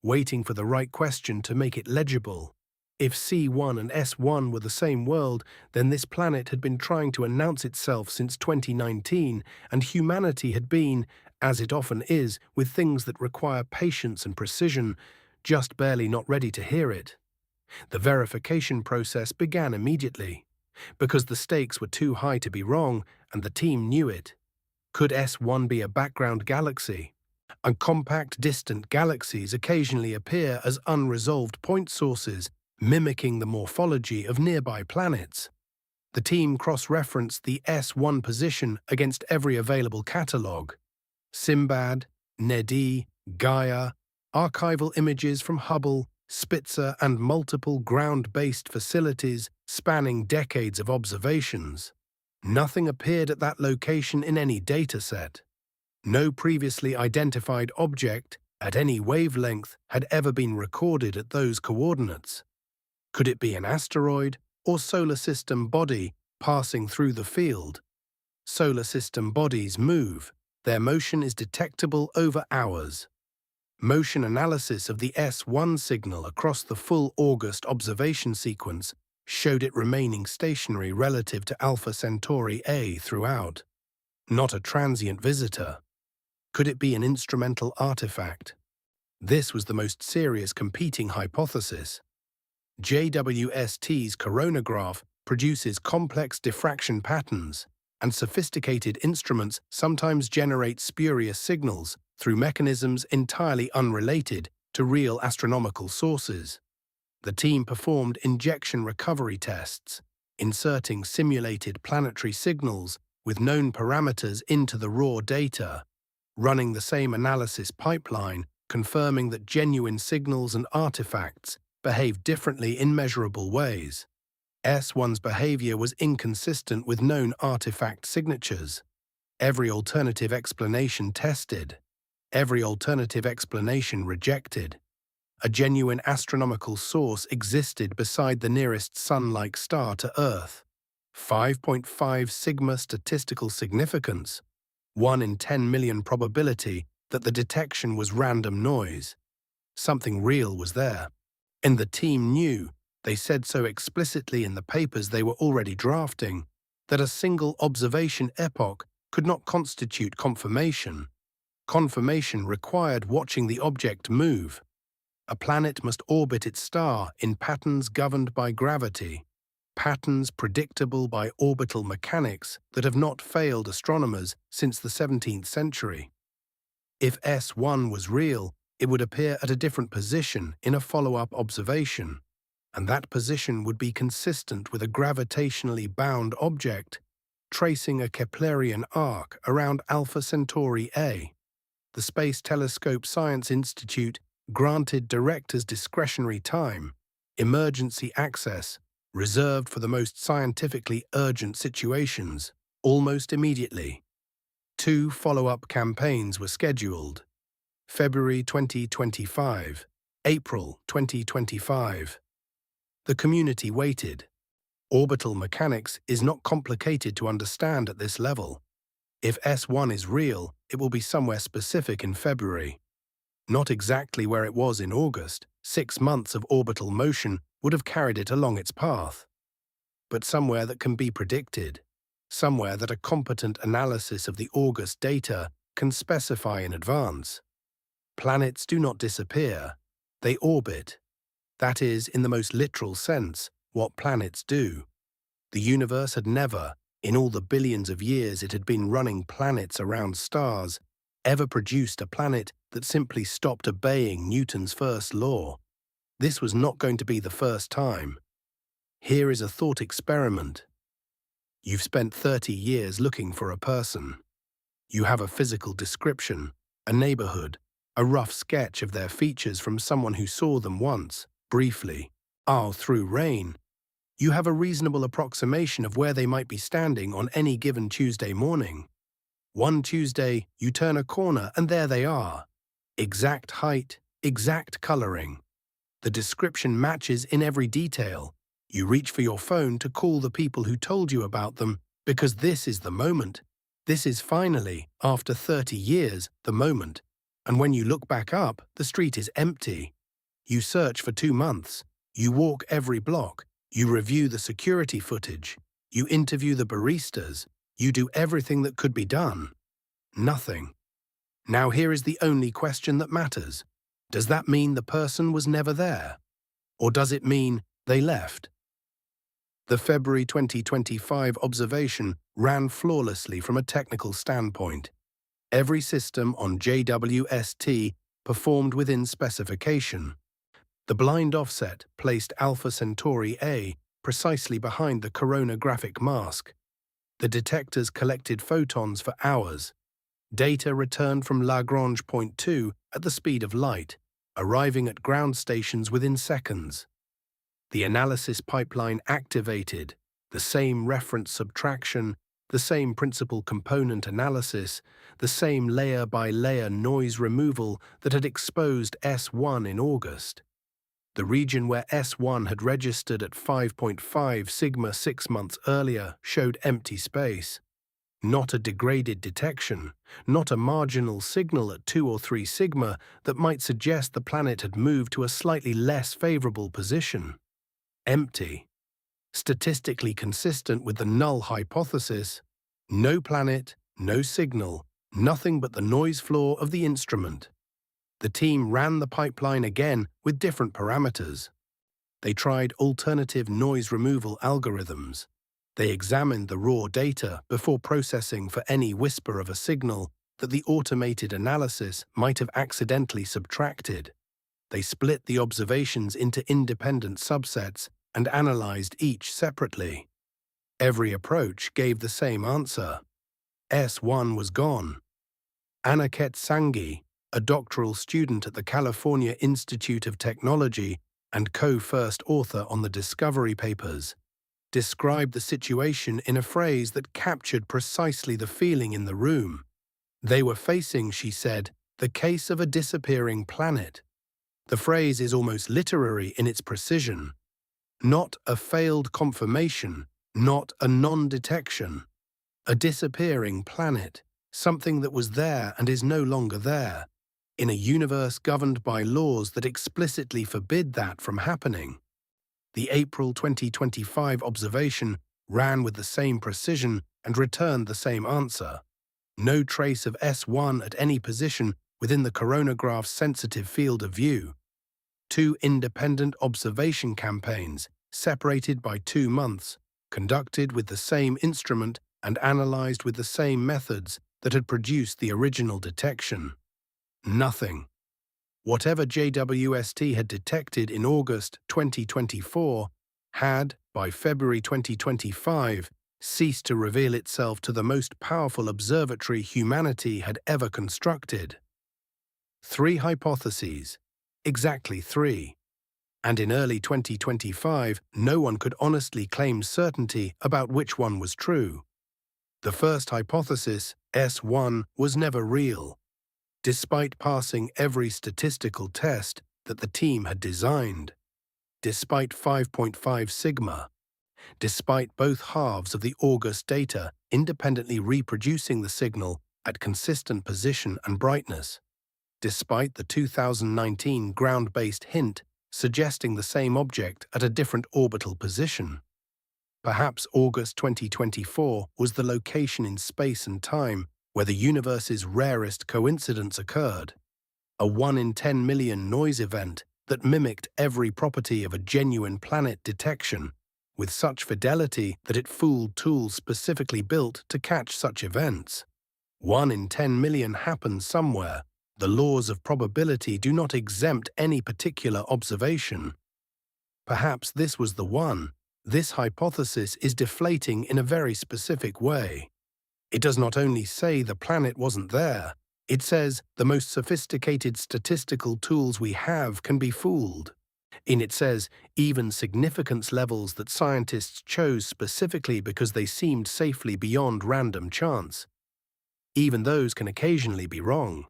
waiting for the right question to make it legible. If C1 and S1 were the same world, then this planet had been trying to announce itself since 2019, and humanity had been, as it often is, with things that require patience and precision, just barely not ready to hear it. The verification process began immediately, because the stakes were too high to be wrong, and the team knew it. Could S1 be a background galaxy? And compact, distant galaxies occasionally appear as unresolved point sources, mimicking the morphology of nearby planets. The team cross-referenced the S1 position against every available catalogue. Simbad, NEDI, Gaia, archival images from Hubble, Spitzer and multiple ground-based facilities spanning decades of observations. Nothing appeared at that location in any dataset. No previously identified object at any wavelength had ever been recorded at those coordinates. Could it be an asteroid or solar system body passing through the field? Solar system bodies move. Their motion is detectable over hours. Motion analysis of the S1 signal across the full August observation sequence showed it remaining stationary relative to Alpha Centauri A throughout. Not a transient visitor. Could it be an instrumental artifact? This was the most serious competing hypothesis. JWST's coronagraph produces complex diffraction patterns, and sophisticated instruments sometimes generate spurious signals through mechanisms entirely unrelated to real astronomical sources. The team performed injection recovery tests, inserting simulated planetary signals with known parameters into the raw data, running the same analysis pipeline, confirming that genuine signals and artifacts behaved differently in measurable ways. S1's behavior was inconsistent with known artifact signatures. Every alternative explanation tested. Every alternative explanation rejected. A genuine astronomical source existed beside the nearest Sun-like star to Earth. 5.5 sigma statistical significance. 1 in 10 million probability that the detection was random noise. Something real was there. And the team knew, they said so explicitly in the papers they were already drafting, that a single observation epoch could not constitute confirmation. Confirmation required watching the object move. A planet must orbit its star in patterns governed by gravity, patterns predictable by orbital mechanics that have not failed astronomers since the 17th century. If S1 was real, it would appear at a different position in a follow-up observation, and that position would be consistent with a gravitationally bound object, tracing a Keplerian arc around Alpha Centauri A. The Space Telescope Science Institute granted directors discretionary time, emergency access, reserved for the most scientifically urgent situations, almost immediately. 2 follow-up campaigns were scheduled. February 2025, April 2025. The community waited. Orbital mechanics is not complicated to understand at this level. If S1 is real, it will be somewhere specific in February. Not exactly where it was in August. 6 months of orbital motion would have carried it along its path. But somewhere that can be predicted. Somewhere that a competent analysis of the August data can specify in advance. Planets do not disappear. They orbit. That is, in the most literal sense, what planets do. The universe had never, in all the billions of years it had been running planets around stars, ever produced a planet that simply stopped obeying Newton's first law. This was not going to be the first time. Here is a thought experiment. You've spent 30 years looking for a person. You have a physical description, a neighborhood, a rough sketch of their features from someone who saw them once, briefly, through rain. You have a reasonable approximation of where they might be standing on any given Tuesday morning. One Tuesday, you turn a corner and there they are. Exact height, exact coloring. The description matches in every detail. You reach for your phone to call the people who told you about them, because this is the moment. This is finally, after 30 years, the moment. And when you look back up, the street is empty. You search for 2 months. You walk every block. You review the security footage. You interview the baristas. You do everything that could be done. Nothing. Now here is the only question that matters. Does that mean the person was never there? Or does it mean they left? The February 2025 observation ran flawlessly from a technical standpoint. Every system on JWST performed within specification. The blind offset placed Alpha Centauri A precisely behind the coronagraphic mask. The detectors collected photons for hours. Data returned from Lagrange point 2 at the speed of light, arriving at ground stations within seconds. The analysis pipeline activated, the same reference subtraction, the same principal component analysis, the same layer-by-layer noise removal that had exposed S1 in August. The region where S1 had registered at 5.5 sigma 6 months earlier showed empty space. Not a degraded detection, not a marginal signal at 2 or 3 sigma that might suggest the planet had moved to a slightly less favorable position. Empty. Statistically consistent with the null hypothesis. No planet, no signal, nothing but the noise floor of the instrument. The team ran the pipeline again with different parameters. They tried alternative noise removal algorithms. They examined the raw data before processing for any whisper of a signal that the automated analysis might have accidentally subtracted. They split the observations into independent subsets and analyzed each separately. Every approach gave the same answer. S1 was gone. Aniket Sanghi, a doctoral student at the California Institute of Technology, and co-first author on the discovery papers, described the situation in a phrase that captured precisely the feeling in the room. They were facing, she said, the case of a disappearing planet. The phrase is almost literary in its precision. Not a failed confirmation, not a non-detection. A disappearing planet, something that was there and is no longer there, in a universe governed by laws that explicitly forbid that from happening. The April 2025 observation ran with the same precision and returned the same answer. No trace of S1 at any position within the coronagraph's sensitive field of view. 2 independent observation campaigns, separated by 2 months, conducted with the same instrument and analyzed with the same methods that had produced the original detection. Nothing. Whatever JWST had detected in August 2024 had, by February 2025, ceased to reveal itself to the most powerful observatory humanity had ever constructed. 3 hypotheses, exactly 3. And in early 2025, no one could honestly claim certainty about which one was true. The first hypothesis, S1, was never real, despite passing every statistical test that the team had designed, despite 5.5 sigma, despite both halves of the August data independently reproducing the signal at consistent position and brightness, despite the 2019 ground-based hint suggesting the same object at a different orbital position. Perhaps August 2024 was the location in space and time where the universe's rarest coincidence occurred, a 1 in 10 million noise event that mimicked every property of a genuine planet detection, with such fidelity that it fooled tools specifically built to catch such events. 1 in 10 million happens somewhere. The laws of probability do not exempt any particular observation. Perhaps this was the one. This hypothesis is deflating in a very specific way. It does not only say the planet wasn't there, it says the most sophisticated statistical tools we have can be fooled. It says even significance levels that scientists chose specifically because they seemed safely beyond random chance. Even those can occasionally be wrong.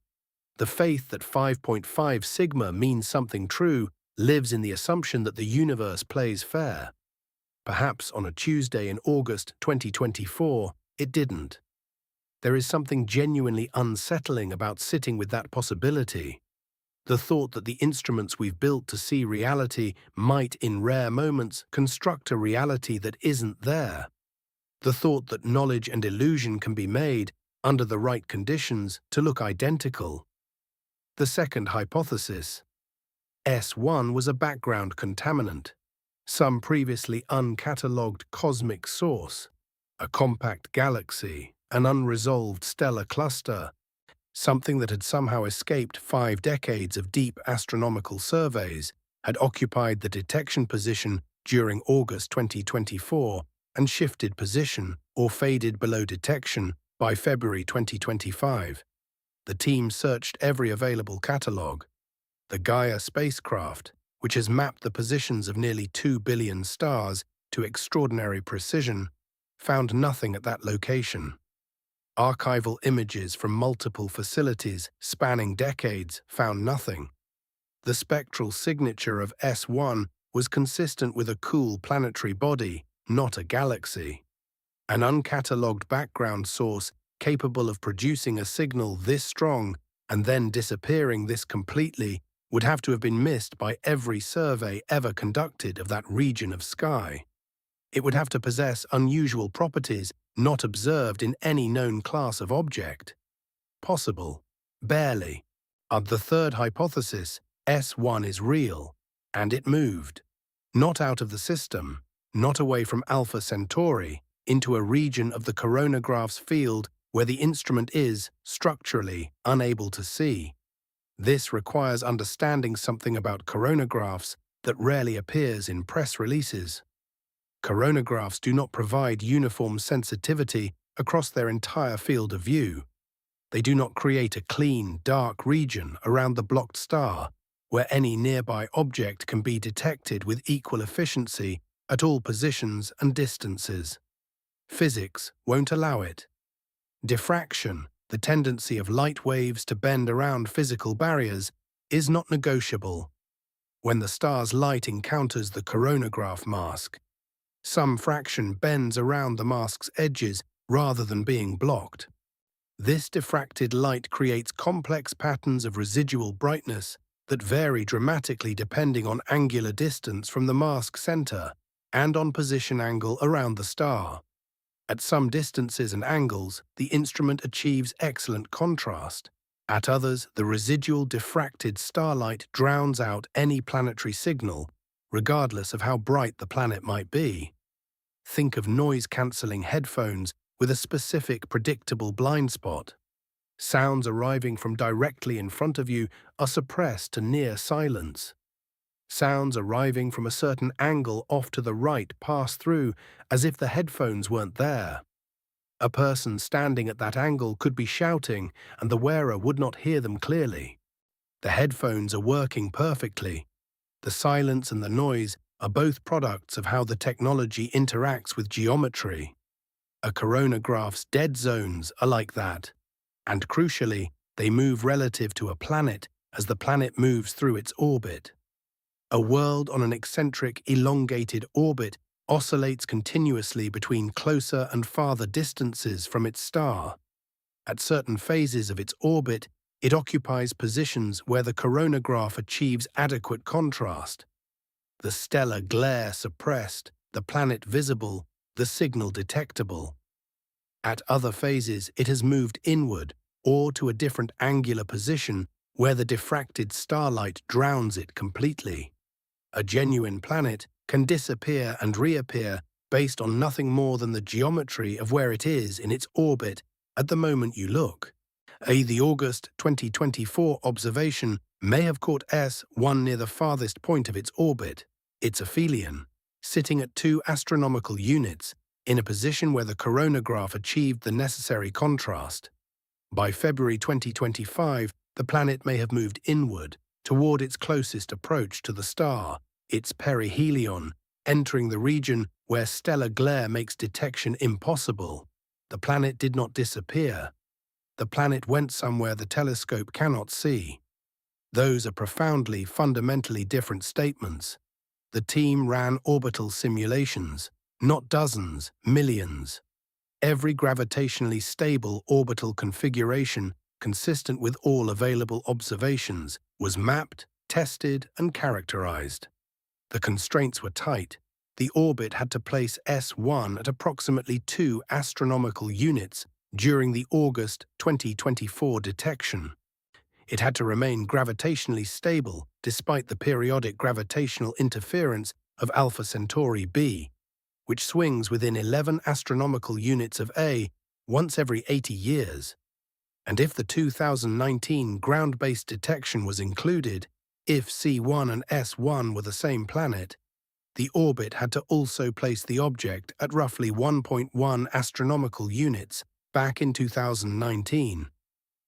The faith that 5.5 sigma means something true lives in the assumption that the universe plays fair. Perhaps on a Tuesday in August 2024, it didn't. There is something genuinely unsettling about sitting with that possibility. The thought that the instruments we've built to see reality might, in rare moments, construct a reality that isn't there. The thought that knowledge and illusion can be made, under the right conditions, to look identical. The second hypothesis. S1 was a background contaminant, some previously uncatalogued cosmic source, a compact galaxy, an unresolved stellar cluster, something that had somehow escaped 5 decades of deep astronomical surveys, had occupied the detection position during August 2024 and shifted position or faded below detection by February 2025. The team searched every available catalogue. The Gaia spacecraft, which has mapped the positions of nearly 2 billion stars to extraordinary precision, found nothing at that location. Archival images from multiple facilities spanning decades found nothing. The spectral signature of S1 was consistent with a cool planetary body, not a galaxy. An uncatalogued background source capable of producing a signal this strong and then disappearing this completely would have to have been missed by every survey ever conducted of that region of sky. It would have to possess unusual properties not observed in any known class of object. Possible. Barely. The third hypothesis, S1 is real, and it moved. Not out of the system, not away from Alpha Centauri, into a region of the coronagraph's field where the instrument is, structurally, unable to see. This requires understanding something about coronagraphs that rarely appears in press releases. Coronagraphs do not provide uniform sensitivity across their entire field of view. They do not create a clean, dark region around the blocked star, where any nearby object can be detected with equal efficiency at all positions and distances. Physics won't allow it. Diffraction, the tendency of light waves to bend around physical barriers, is not negotiable. When the star's light encounters the coronagraph mask, some fraction bends around the mask's edges rather than being blocked. This diffracted light creates complex patterns of residual brightness that vary dramatically depending on angular distance from the mask center and on position angle around the star. At some distances and angles, the instrument achieves excellent contrast. At others, the residual diffracted starlight drowns out any planetary signal, regardless of how bright the planet might be. Think of noise-cancelling headphones with a specific predictable blind spot. Sounds arriving from directly in front of you are suppressed to near silence. Sounds arriving from a certain angle off to the right pass through as if the headphones weren't there. A person standing at that angle could be shouting and the wearer would not hear them clearly. The headphones are working perfectly. The silence and the noise are both products of how the technology interacts with geometry. A coronagraph's dead zones are like that, and crucially, they move relative to a planet as the planet moves through its orbit. A world on an eccentric, elongated orbit oscillates continuously between closer and farther distances from its star. At certain phases of its orbit, it occupies positions where the coronagraph achieves adequate contrast. The stellar glare suppressed, the planet visible, the signal detectable. At other phases, it has moved inward or to a different angular position where the diffracted starlight drowns it completely. A genuine planet can disappear and reappear based on nothing more than the geometry of where it is in its orbit at the moment you look. The August 2024 observation may have caught S1 near the farthest point of its orbit, its aphelion, sitting at 2 astronomical units, in a position where the coronagraph achieved the necessary contrast. By February 2025, the planet may have moved inward, toward its closest approach to the star, its perihelion, entering the region where stellar glare makes detection impossible. The planet did not disappear. The planet went somewhere the telescope cannot see. Those are profoundly, fundamentally different statements. The team ran orbital simulations, not dozens, millions. Every gravitationally stable orbital configuration, consistent with all available observations, was mapped, tested, and characterized. The constraints were tight. The orbit had to place S1 at approximately 2 astronomical units during the August 2024 detection. It had to remain gravitationally stable despite the periodic gravitational interference of Alpha Centauri B, which swings within 11 astronomical units of A once every 80 years. And if the 2019 ground-based detection was included, if C1 and S1 were the same planet, the orbit had to also place the object at roughly 1.1 astronomical units back in 2019.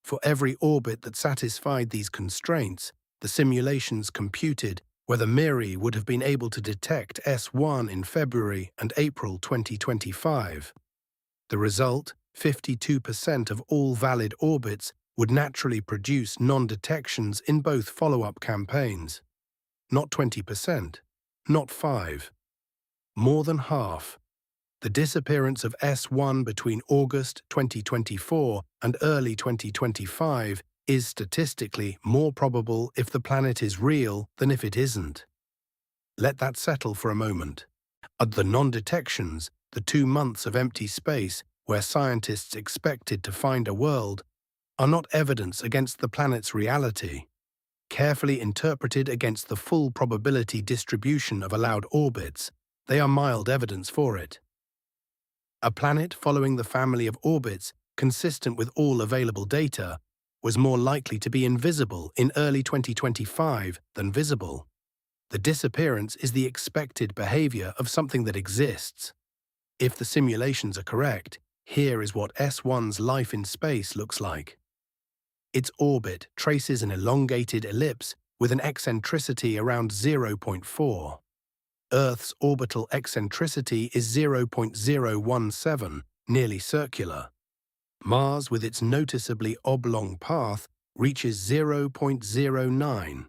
For every orbit that satisfied these constraints, the simulations computed whether MIRI would have been able to detect S1 in February and April 2025. The result, 52% of all valid orbits would naturally produce non-detections in both follow-up campaigns. Not 20%, not 5%. More than half. The disappearance of S1 between August 2024 and early 2025 is statistically more probable if the planet is real than if it isn't. Let that settle for a moment. At the non-detections, the 2 months of empty space where scientists expected to find a world, are not evidence against the planet's reality. Carefully interpreted against the full probability distribution of allowed orbits, they are mild evidence for it. A planet following the family of orbits consistent with all available data was more likely to be invisible in early 2025 than visible. The disappearance is the expected behavior of something that exists. If the simulations are correct, here is what S1's life in space looks like. Its orbit traces an elongated ellipse with an eccentricity around 0.4. Earth's orbital eccentricity is 0.017, nearly circular. Mars, with its noticeably oblong path, reaches 0.09.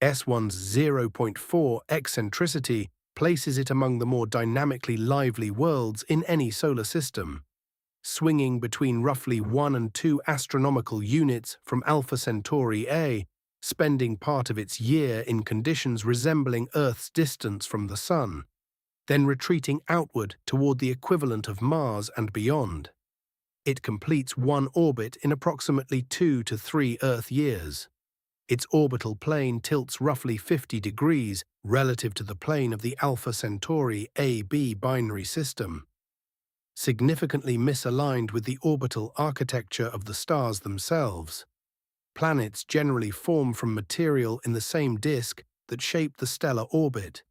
S1's 0.4 eccentricity places it among the more dynamically lively worlds in any solar system, swinging between roughly 1 and 2 astronomical units from Alpha Centauri A, spending part of its year in conditions resembling Earth's distance from the Sun, then retreating outward toward the equivalent of Mars and beyond. It completes one orbit in approximately 2 to 3 Earth years. Its orbital plane tilts roughly 50 degrees relative to the plane of the Alpha Centauri AB binary system, significantly misaligned with the orbital architecture of the stars themselves. Planets generally form from material in the same disk that shape the stellar orbit,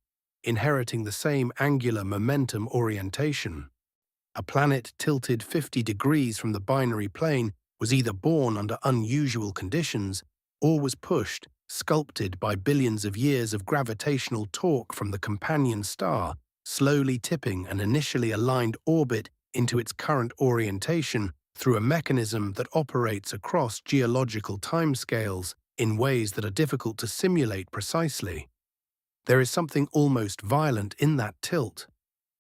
inheriting the same angular momentum orientation. A planet tilted 50 degrees from the binary plane was either born under unusual conditions or was pushed, sculpted by billions of years of gravitational torque from the companion star, slowly tipping an initially aligned orbit into its current orientation through a mechanism that operates across geological timescales in ways that are difficult to simulate precisely. There is something almost violent in that tilt,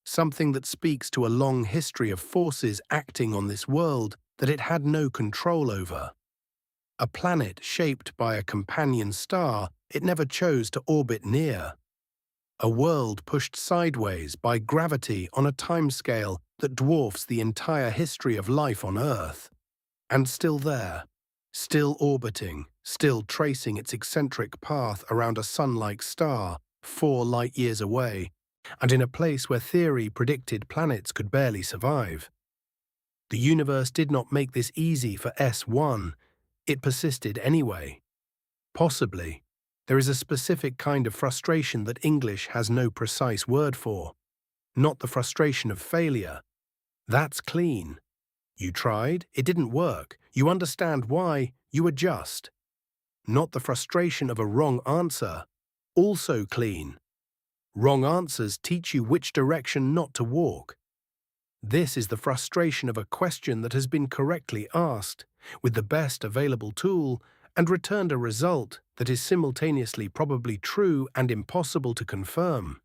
something that speaks to a long history of forces acting on this world that it had no control over. A planet shaped by a companion star it never chose to orbit near. A world pushed sideways by gravity on a timescale that dwarfs the entire history of life on Earth. And still there, still orbiting, still tracing its eccentric path around a sun-like star 4 light-years away, and in a place where theory predicted planets could barely survive. The universe did not make this easy for S1. It persisted anyway. Possibly, there is a specific kind of frustration that English has no precise word for. Not the frustration of failure. That's clean. You tried, it didn't work. You understand why, you adjust. Not the frustration of a wrong answer. Also clean. Wrong answers teach you which direction not to walk. This is the frustration of a question that has been correctly asked, with the best available tool, and returned a result that is simultaneously probably true and impossible to confirm.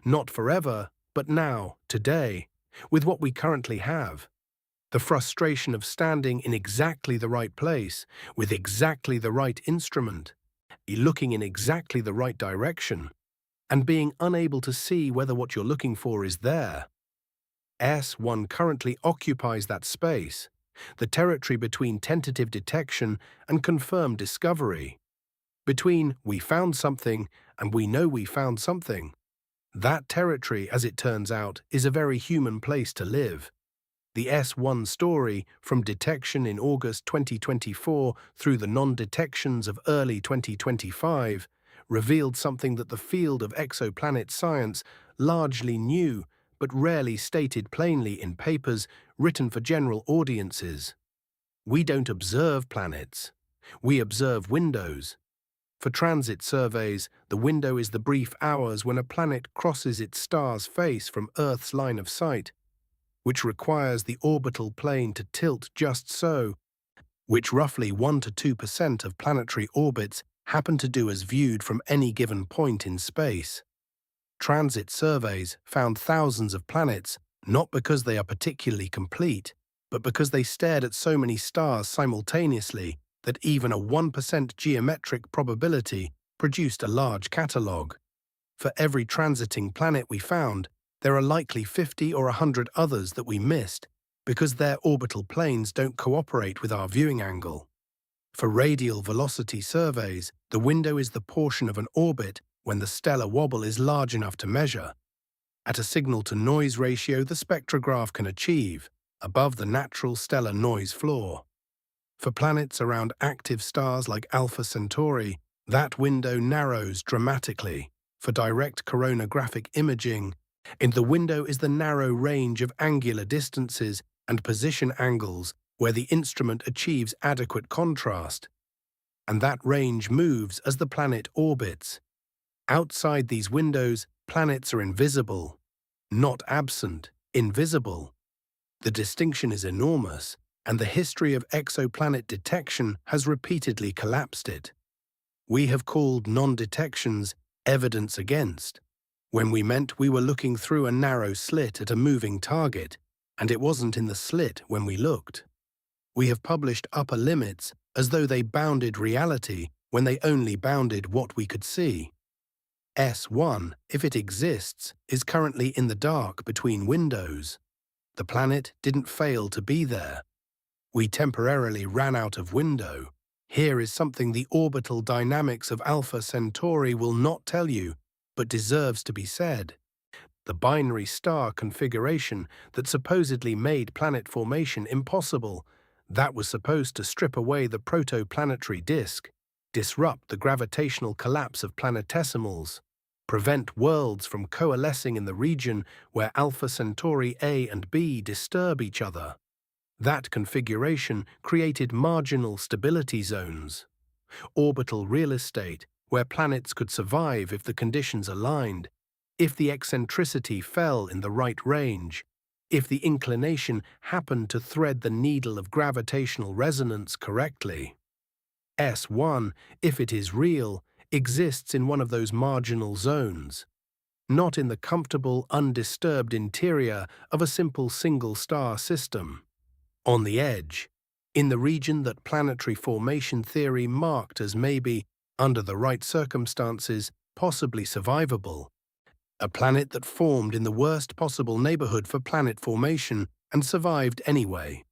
Not forever, but now, today, with what we currently have. The frustration of standing in exactly the right place, with exactly the right instrument, looking in exactly the right direction, and being unable to see whether what you're looking for is there. S1 currently occupies that space, the territory between tentative detection and confirmed discovery. Between we found something and we know we found something. That territory, as it turns out, is a very human place to live. The S1 story, from detection in August 2024 through the non-detections of early 2025, revealed something that the field of exoplanet science largely knew but rarely stated plainly in papers written for general audiences. We don't observe planets. We observe windows. For transit surveys, the window is the brief hours when a planet crosses its star's face from Earth's line of sight, which requires the orbital plane to tilt just so, which roughly 1 to 2% of planetary orbits happen to do as viewed from any given point in space. Transit surveys found thousands of planets, not because they are particularly complete, but because they stared at so many stars simultaneously that even a 1% geometric probability produced a large catalogue. For every transiting planet we found, there are likely 50 or 100 others that we missed because their orbital planes don't cooperate with our viewing angle. For radial velocity surveys, the window is the portion of an orbit when the stellar wobble is large enough to measure. At a signal-to-noise ratio the spectrograph can achieve, above the natural stellar noise floor. For planets around active stars like Alpha Centauri, that window narrows dramatically. For direct coronagraphic imaging, in the window is the narrow range of angular distances and position angles where the instrument achieves adequate contrast. and that range moves as the planet orbits. Outside these windows, planets are invisible. Not absent, invisible. The distinction is enormous, and the history of exoplanet detection has repeatedly collapsed it. We have called non-detections evidence against, when we meant we were looking through a narrow slit at a moving target, and it wasn't in the slit when we looked. We have published upper limits as though they bounded reality when they only bounded what we could see. S1, if it exists, is currently in the dark between windows. The planet didn't fail to be there. We temporarily ran out of window. Here is something the orbital dynamics of Alpha Centauri will not tell you, but deserves to be said. The binary star configuration that supposedly made planet formation impossible, that was supposed to strip away the protoplanetary disk, disrupt the gravitational collapse of planetesimals, prevent worlds from coalescing in the region where Alpha Centauri A and B disturb each other. That configuration created marginal stability zones, orbital real estate where planets could survive if the conditions aligned, if the eccentricity fell in the right range, if the inclination happened to thread the needle of gravitational resonance correctly. S1, if it is real, exists in one of those marginal zones, not in the comfortable, undisturbed interior of a simple single-star system. On the edge, in the region that planetary formation theory marked as maybe, under the right circumstances, possibly survivable. A planet that formed in the worst possible neighborhood for planet formation and survived anyway,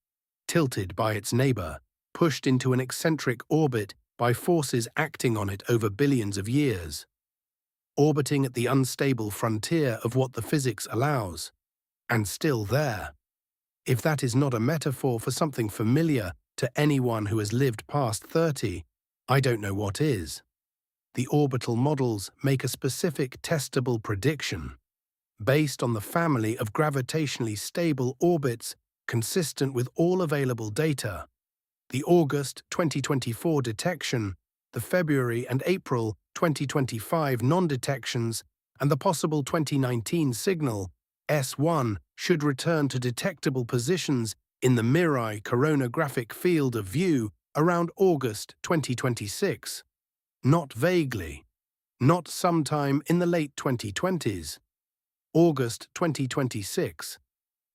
tilted by its neighbor, pushed into an eccentric orbit by forces acting on it over billions of years, orbiting at the unstable frontier of what the physics allows, and still there. If that is not a metaphor for something familiar to anyone who has lived past 30, I don't know what is. The orbital models make a specific testable prediction, based on the family of gravitationally stable orbits consistent with all available data. The August 2024 detection, the February and April 2025 non-detections, and the possible 2019 signal, S1, should return to detectable positions in the MIRI coronagraphic field of view around August 2026. Not vaguely, not sometime in the late 2020s. August 2026.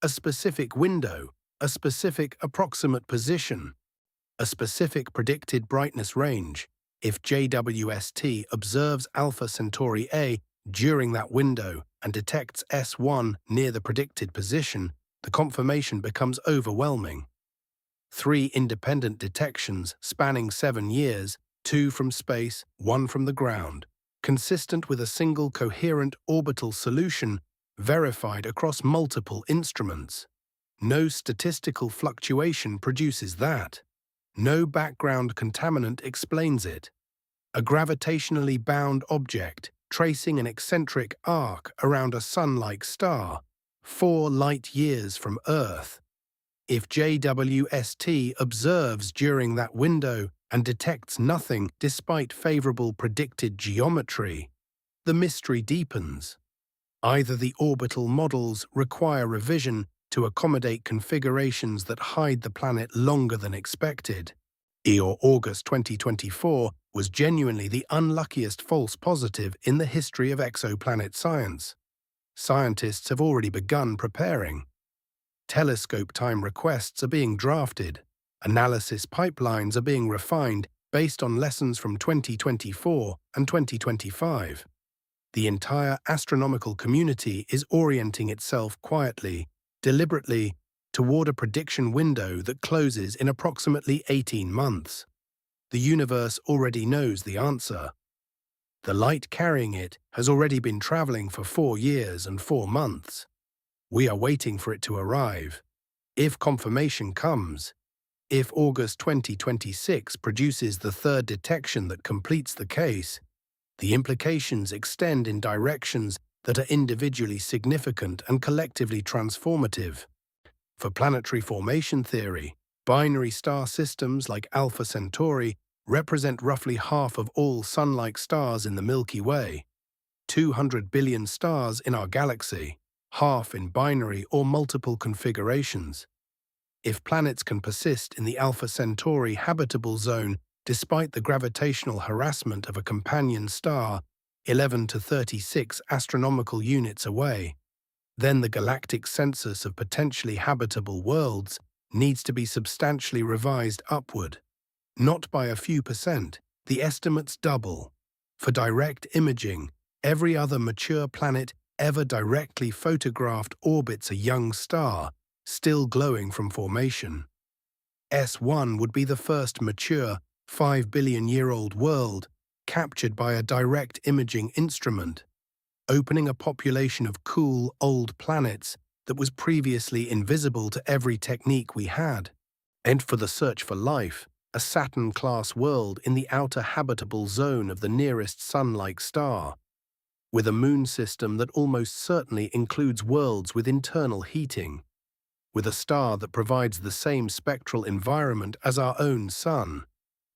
A specific window, a specific approximate position, a specific predicted brightness range. If JWST observes Alpha Centauri A during that window and detects S1 near the predicted position, the confirmation becomes overwhelming. 3 independent detections spanning 7 years, 2 from space, 1 from the ground, consistent with a single coherent orbital solution verified across multiple instruments. No statistical fluctuation produces that. No background contaminant explains it. A gravitationally bound object tracing an eccentric arc around a sun-like star, 4 light-years from Earth. If JWST observes during that window and detects nothing despite favorable predicted geometry, the mystery deepens. Either the orbital models require revision to accommodate configurations that hide the planet longer than expected, or August 2024 was genuinely the unluckiest false positive in the history of exoplanet science. Scientists have already begun preparing. Telescope time requests are being drafted. Analysis pipelines are being refined based on lessons from 2024 and 2025. The entire astronomical community is orienting itself quietly, deliberately, toward a prediction window that closes in approximately 18 months. The universe already knows the answer. The light carrying it has already been traveling for 4 years and 4 months. We are waiting for it to arrive. If confirmation comes, if August 2026 produces the 3rd detection that completes the case, the implications extend in directions that are individually significant and collectively transformative. For planetary formation theory, binary star systems like Alpha Centauri represent roughly half of all Sun-like stars in the Milky Way, 200 billion stars in our galaxy, half in binary or multiple configurations. If planets can persist in the Alpha Centauri habitable zone despite the gravitational harassment of a companion star 11 to 36 astronomical units away, then the galactic census of potentially habitable worlds needs to be substantially revised upward. Not by a few percent, the estimates double. For direct imaging, every other mature planet ever directly photographed orbits a young star, still glowing from formation. S1 would be the first mature, 5-billion-year-old world captured by a direct imaging instrument, opening a population of cool, old planets that was previously invisible to every technique we had. And for the search for life, a Saturn-class world in the outer habitable zone of the nearest Sun-like star, with a moon system that almost certainly includes worlds with internal heating, with a star that provides the same spectral environment as our own Sun,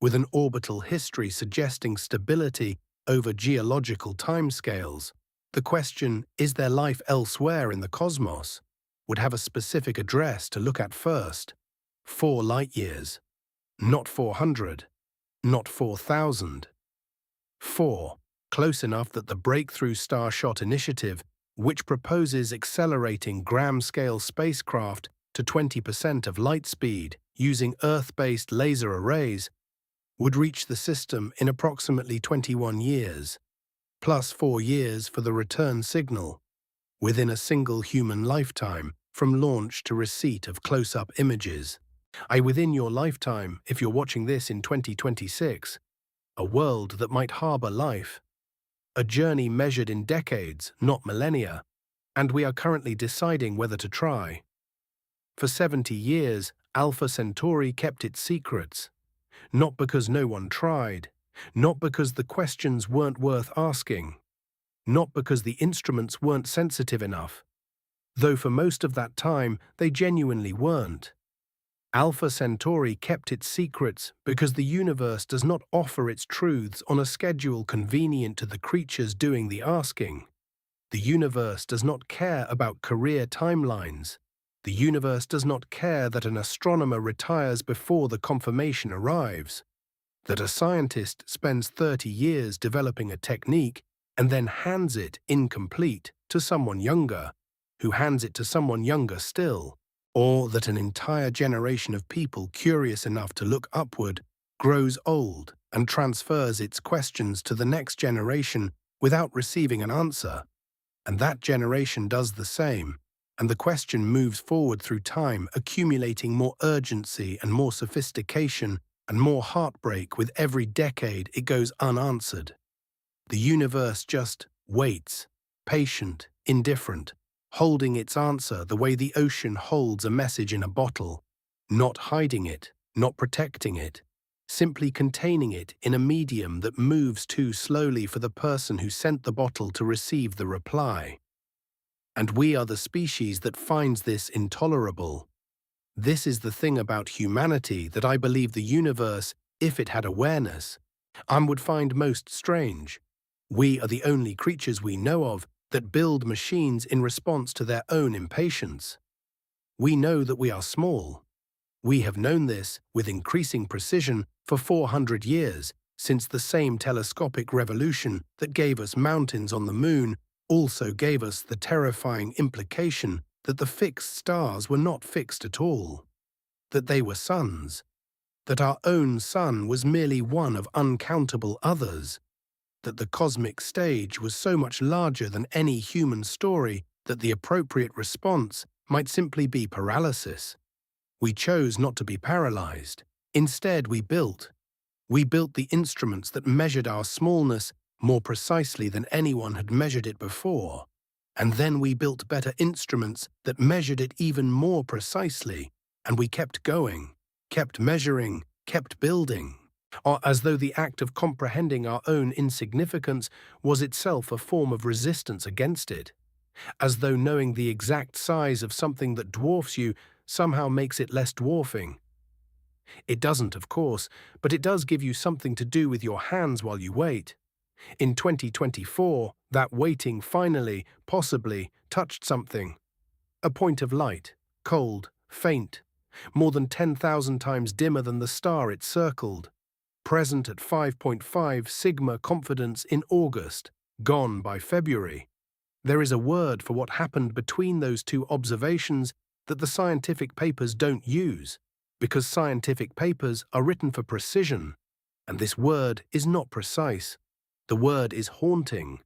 with an orbital history suggesting stability over geological timescales. The question, is there life elsewhere in the cosmos, would have a specific address to look at first. 4 light-years. Not 400. Not 4,000. 4. Close enough that the Breakthrough Starshot initiative, which proposes accelerating gram-scale spacecraft to 20% of light speed using Earth-based laser arrays, would reach the system in approximately 21 years, plus 4 years for the return signal, within a single human lifetime from launch to receipt of close-up images. Within your lifetime, if you're watching this in 2026, a world that might harbor life. A journey measured in decades, not millennia, and we are currently deciding whether to try. For 70 years, Alpha Centauri kept its secrets, not because no one tried, not because the questions weren't worth asking, not because the instruments weren't sensitive enough, though for most of that time they genuinely weren't. Alpha Centauri kept its secrets because the universe does not offer its truths on a schedule convenient to the creatures doing the asking. The universe does not care about career timelines. The universe does not care that an astronomer retires before the confirmation arrives, that a scientist spends 30 years developing a technique and then hands it incomplete to someone younger, who hands it to someone younger still, or that an entire generation of people curious enough to look upward grows old and transfers its questions to the next generation without receiving an answer, and that generation does the same, and the question moves forward through time, accumulating more urgency and more sophistication and more heartbreak with every decade it goes unanswered. The universe just waits, patient, indifferent, holding its answer the way the ocean holds a message in a bottle, not hiding it, not protecting it, simply containing it in a medium that moves too slowly for the person who sent the bottle to receive the reply. And we are the species that finds this intolerable. This is the thing about humanity that I believe the universe, if it had awareness, would find most strange. We are the only creatures we know of that build machines in response to their own impatience. We know that we are small. We have known this with increasing precision for 400 years, since the same telescopic revolution that gave us mountains on the moon also gave us the terrifying implication that the fixed stars were not fixed at all, that they were suns, that our own sun was merely one of uncountable others, that the cosmic stage was so much larger than any human story that the appropriate response might simply be paralysis. We chose not to be paralyzed. Instead, we built the instruments that measured our smallness more precisely than anyone had measured it before. And then we built better instruments that measured it even more precisely, and we kept going, kept measuring, kept building, or as though the act of comprehending our own insignificance was itself a form of resistance against it, as though knowing the exact size of something that dwarfs you somehow makes it less dwarfing. It doesn't, of course, but it does give you something to do with your hands while you wait. In 2024, that waiting finally, possibly, touched something. A point of light, cold, faint, more than 10,000 times dimmer than the star it circled, present at 5.5 sigma confidence in August, gone by February. There is a word for what happened between those two observations that the scientific papers don't use, because scientific papers are written for precision, and this word is not precise. The word is haunting.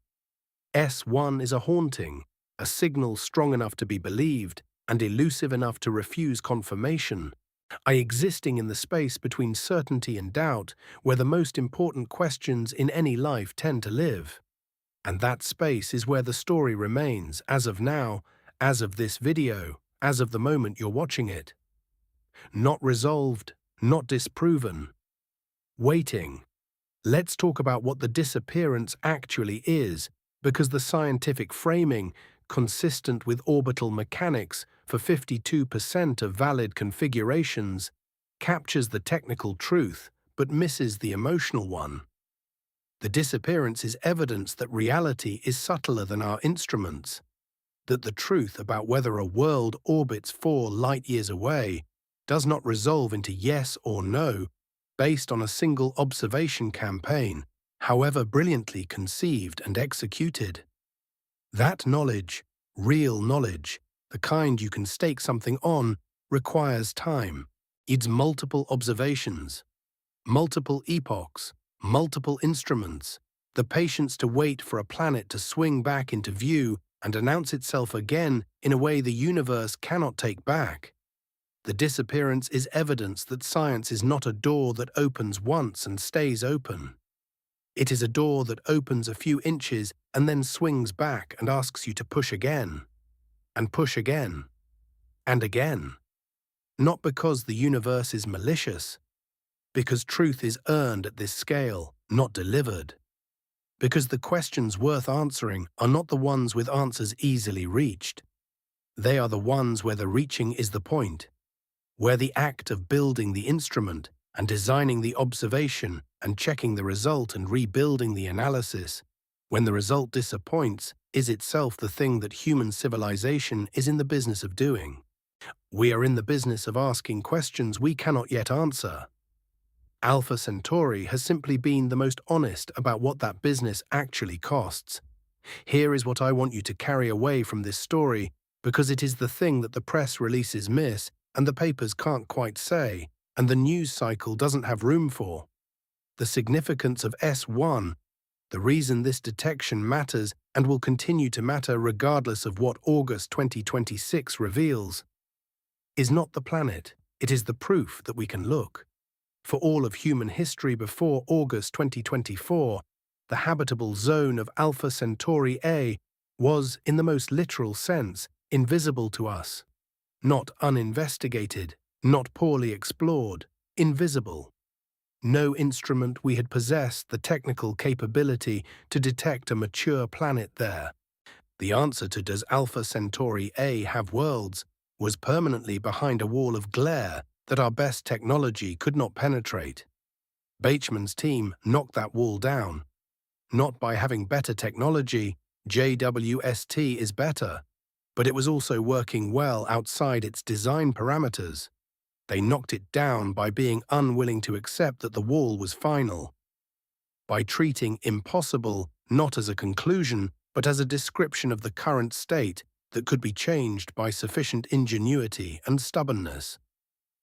S1 is a haunting, a signal strong enough to be believed and elusive enough to refuse confirmation, existing in the space between certainty and doubt, where the most important questions in any life tend to live. And that space is where the story remains, as of now, as of this video, as of the moment you're watching it. Not resolved, not disproven. Waiting. Let's talk about what the disappearance actually is, because the scientific framing, consistent with orbital mechanics for 52% of valid configurations, captures the technical truth but misses the emotional one. The disappearance is evidence that reality is subtler than our instruments, that the truth about whether a world orbits 4 light-years away does not resolve into yes or no based on a single observation campaign, however brilliantly conceived and executed. That knowledge, real knowledge, the kind you can stake something on, requires time. It's multiple observations, multiple epochs, multiple instruments, the patience to wait for a planet to swing back into view and announce itself again in a way the universe cannot take back. The disappearance is evidence that science is not a door that opens once and stays open. It is a door that opens a few inches and then swings back and asks you to push again, and push again, and again. Not because the universe is malicious, because truth is earned at this scale, not delivered. Because the questions worth answering are not the ones with answers easily reached. They are the ones where the reaching is the point, where the act of building the instrument and designing the observation and checking the result and rebuilding the analysis, when the result disappoints, is itself the thing that human civilization is in the business of doing. We are in the business of asking questions we cannot yet answer. Alpha Centauri has simply been the most honest about what that business actually costs. Here is what I want you to carry away from this story, because it is the thing that the press releases miss and the papers can't quite say, and the news cycle doesn't have room for. The significance of S1, the reason this detection matters and will continue to matter regardless of what August 2026 reveals, is not the planet, it is the proof that we can look. For all of human history before August 2024, the habitable zone of Alpha Centauri A was, in the most literal sense, invisible to us. Not uninvestigated, not poorly explored, invisible. No instrument we had possessed the technical capability to detect a mature planet there. The answer to does Alpha Centauri A have worlds was permanently behind a wall of glare that our best technology could not penetrate. Bateman's team knocked that wall down. Not by having better technology, JWST is better, but it was also working well outside its design parameters. They knocked it down by being unwilling to accept that the wall was final. By treating impossible not as a conclusion, but as a description of the current state that could be changed by sufficient ingenuity and stubbornness.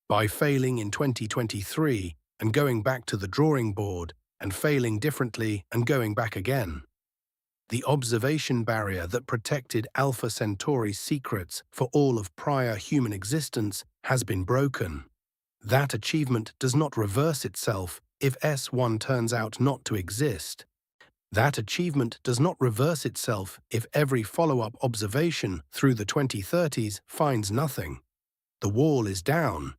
By failing in 2023 and going back to the drawing board and failing differently and going back again. The observation barrier that protected Alpha Centauri's secrets for all of prior human existence has been broken. That achievement does not reverse itself if S1 turns out not to exist. That achievement does not reverse itself if every follow-up observation through the 2030s finds nothing. The wall is down.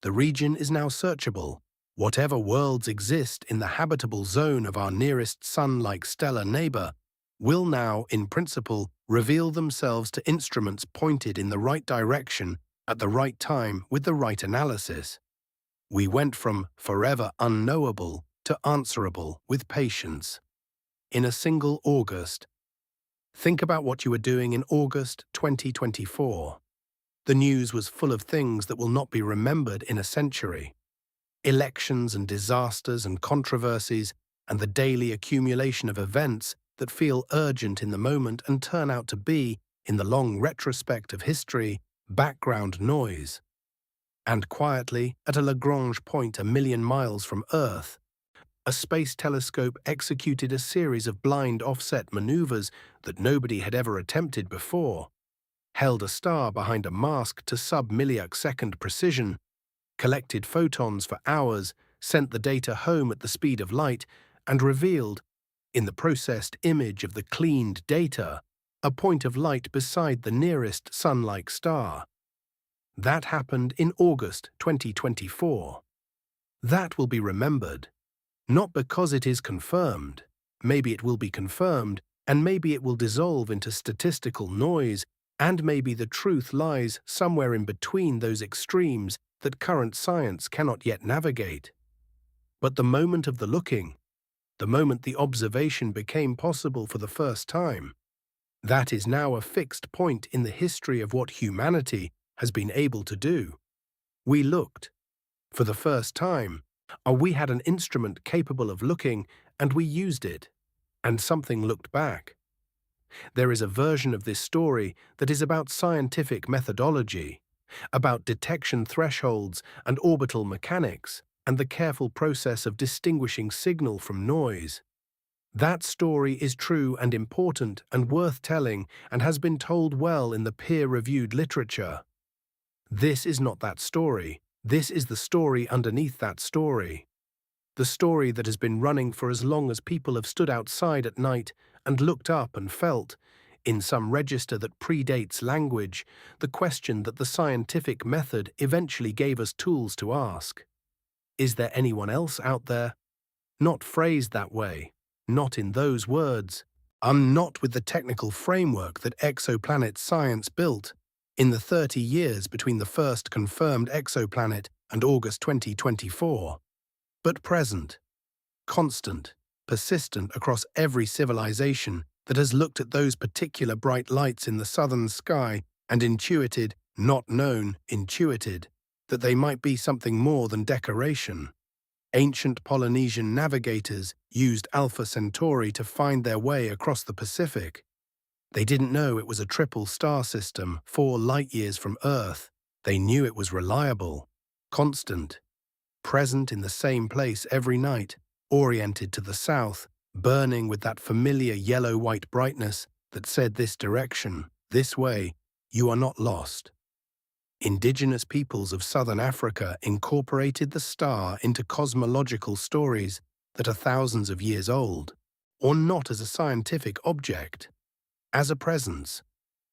The region is now searchable. Whatever worlds exist in the habitable zone of our nearest Sun-like stellar neighbor will now, in principle, reveal themselves to instruments pointed in the right direction at the right time with the right analysis. We went from forever unknowable to answerable with patience. In a single August. Think about what you were doing in August 2024. The news was full of things that will not be remembered in a century. Elections and disasters and controversies and the daily accumulation of events that feel urgent in the moment and turn out to be, in the long retrospect of history, background noise. And quietly, at a Lagrange point 1,000,000 miles from Earth, a space telescope executed a series of blind offset maneuvers that nobody had ever attempted before, held a star behind a mask to sub-millisecond precision, collected photons for hours, sent the data home at the speed of light, and revealed, in the processed image of the cleaned data, a point of light beside the nearest sun-like star. That happened in August 2024. That will be remembered. Not because it is confirmed. Maybe it will be confirmed, and maybe it will dissolve into statistical noise, and maybe the truth lies somewhere in between those extremes that current science cannot yet navigate. But the moment of the looking, the moment the observation became possible for the first time, that is now a fixed point in the history of what humanity has been able to do. We looked. For the first time, we had an instrument capable of looking, and we used it, and something looked back. There is a version of this story that is about scientific methodology, about detection thresholds and orbital mechanics, and the careful process of distinguishing signal from noise. That story is true and important and worth telling and has been told well in the peer-reviewed literature. This is not that story. This is the story underneath that story. The story that has been running for as long as people have stood outside at night and looked up and felt, in some register that predates language, the question that the scientific method eventually gave us tools to ask. Is there anyone else out there? Not phrased that way, not in those words. Not with the technical framework that exoplanet science built in the 30 years between the first confirmed exoplanet and August 2024. But present, constant, persistent across every civilization that has looked at those particular bright lights in the southern sky and intuited, not known, intuited, that they might be something more than decoration. Ancient Polynesian navigators used Alpha Centauri to find their way across the Pacific. They didn't know it was a triple star system 4 light-years from Earth. They knew it was reliable, constant, present in the same place every night, oriented to the south, burning with that familiar yellow-white brightness that said this direction, this way, you are not lost. Indigenous peoples of southern Africa incorporated the star into cosmological stories that are thousands of years old, or not as a scientific object, as a presence,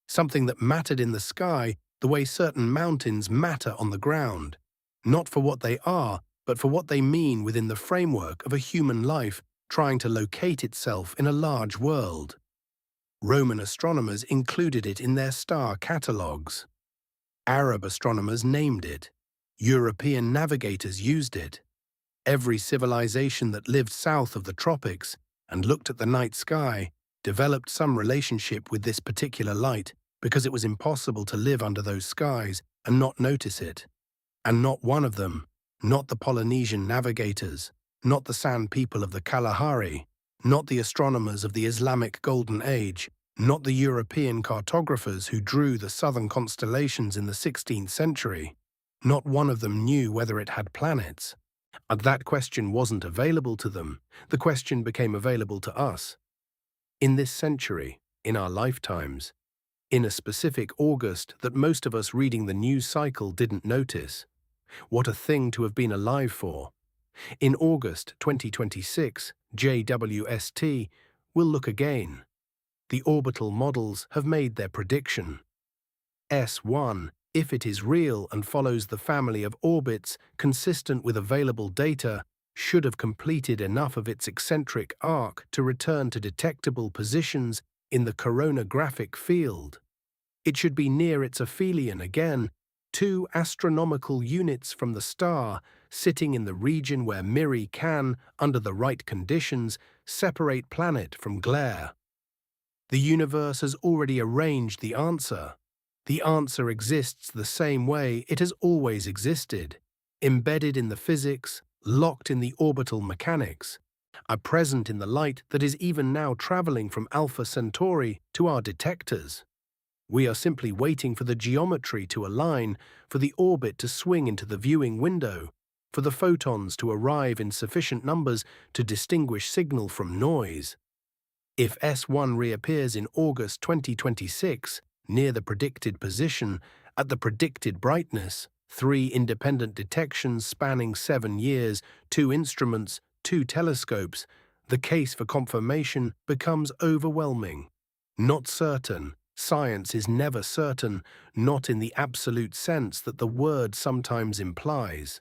something that mattered in the sky the way certain mountains matter on the ground, not for what they are, but for what they mean within the framework of a human life trying to locate itself in a large world. Roman astronomers included it in their star catalogues. Arab astronomers named it. European navigators used it. Every civilization that lived south of the tropics and looked at the night sky developed some relationship with this particular light because it was impossible to live under those skies and not notice it. And not one of them, not the Polynesian navigators, not the sand people of the Kalahari, not the astronomers of the Islamic Golden Age, not the European cartographers who drew the southern constellations in the 16th century, not one of them knew whether it had planets. And that question wasn't available to them. The question became available to us. In this century, in our lifetimes, in a specific August that most of us reading the news cycle didn't notice. What a thing to have been alive for. In August 2026, JWST will look again. The orbital models have made their prediction. S1, if it is real and follows the family of orbits consistent with available data, should have completed enough of its eccentric arc to return to detectable positions in the coronagraphic field. It should be near its aphelion again, 2 astronomical units from the star, sitting in the region where MIRI can, under the right conditions, separate planet from glare. The universe has already arranged the answer. The answer exists the same way it has always existed, embedded in the physics, locked in the orbital mechanics, are present in the light that is even now traveling from Alpha Centauri to our detectors. We are simply waiting for the geometry to align, for the orbit to swing into the viewing window, for the photons to arrive in sufficient numbers to distinguish signal from noise. If S1 reappears in August 2026, near the predicted position, at the predicted brightness, 3 independent detections spanning 7 years, 2 instruments, 2 telescopes, the case for confirmation becomes overwhelming. Not certain. Science is never certain, not in the absolute sense that the word sometimes implies.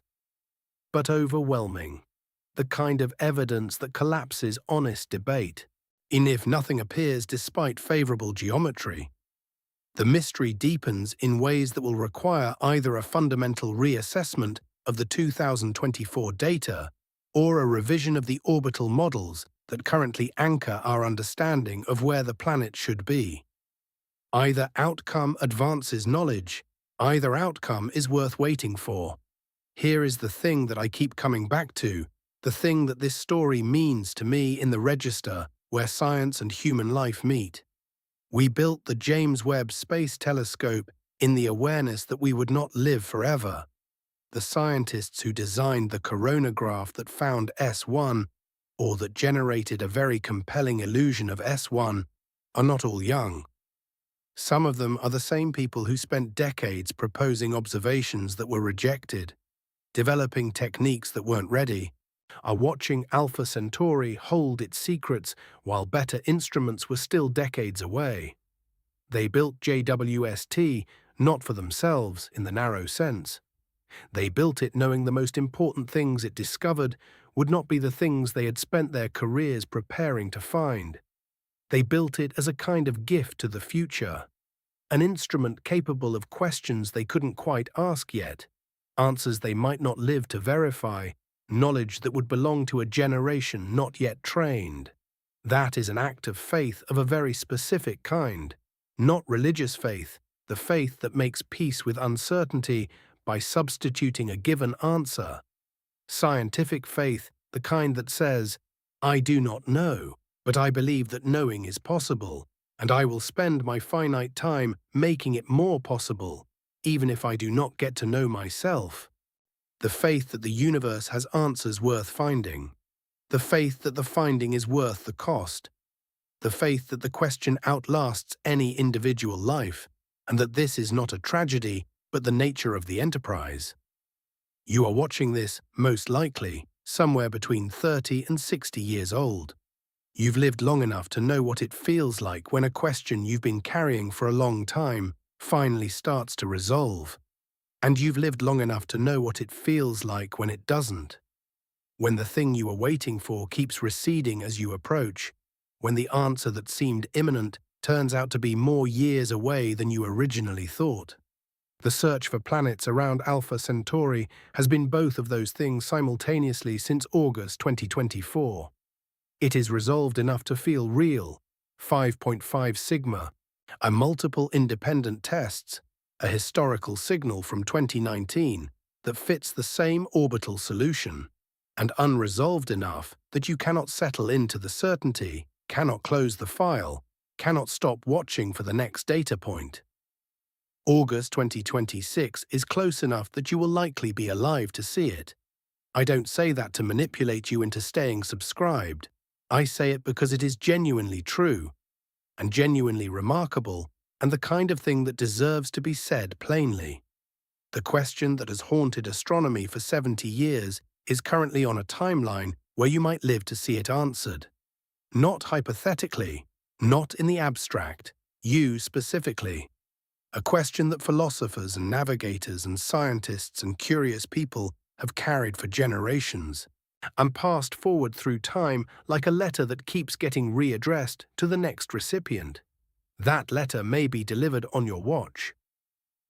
But overwhelming. The kind of evidence that collapses honest debate. And if nothing appears despite favorable geometry, the mystery deepens in ways that will require either a fundamental reassessment of the 2024 data or a revision of the orbital models that currently anchor our understanding of where the planet should be. Either outcome advances knowledge, either outcome is worth waiting for. Here is the thing that I keep coming back to, the thing that this story means to me in the register where science and human life meet. We built the James Webb Space Telescope in the awareness that we would not live forever. The scientists who designed the coronagraph that found S1, or that generated a very compelling illusion of S1, are not all young. Some of them are the same people who spent decades proposing observations that were rejected, developing techniques that weren't ready, are watching Alpha Centauri hold its secrets while better instruments were still decades away. They built JWST not for themselves in the narrow sense. They built it knowing the most important things it discovered would not be the things they had spent their careers preparing to find. They built it as a kind of gift to the future, an instrument capable of questions they couldn't quite ask yet, answers they might not live to verify, knowledge that would belong to a generation not yet trained. That is an act of faith of a very specific kind, not religious faith, the faith that makes peace with uncertainty by substituting a given answer. Scientific faith, the kind that says, I do not know, but I believe that knowing is possible, and I will spend my finite time making it more possible, even if I do not get to know myself. The faith that the universe has answers worth finding. The faith that the finding is worth the cost. The faith that the question outlasts any individual life, and that this is not a tragedy, but the nature of the enterprise. You are watching this, most likely, somewhere between 30 and 60 years old. You've lived long enough to know what it feels like when a question you've been carrying for a long time finally starts to resolve. And you've lived long enough to know what it feels like when it doesn't. When the thing you are waiting for keeps receding as you approach, when the answer that seemed imminent turns out to be more years away than you originally thought. The search for planets around Alpha Centauri has been both of those things simultaneously since August 2024. It is resolved enough to feel real, 5.5 sigma, a multiple independent tests, a historical signal from 2019 that fits the same orbital solution, and unresolved enough that you cannot settle into the certainty, cannot close the file, cannot stop watching for the next data point. August 2026 is close enough that you will likely be alive to see it. I don't say that to manipulate you into staying subscribed. I say it because it is genuinely true, and genuinely remarkable, and the kind of thing that deserves to be said plainly. The question that has haunted astronomy for 70 years is currently on a timeline where you might live to see it answered. Not hypothetically, not in the abstract, you specifically. A question that philosophers and navigators and scientists and curious people have carried for generations, and passed forward through time like a letter that keeps getting readdressed to the next recipient. That letter may be delivered on your watch.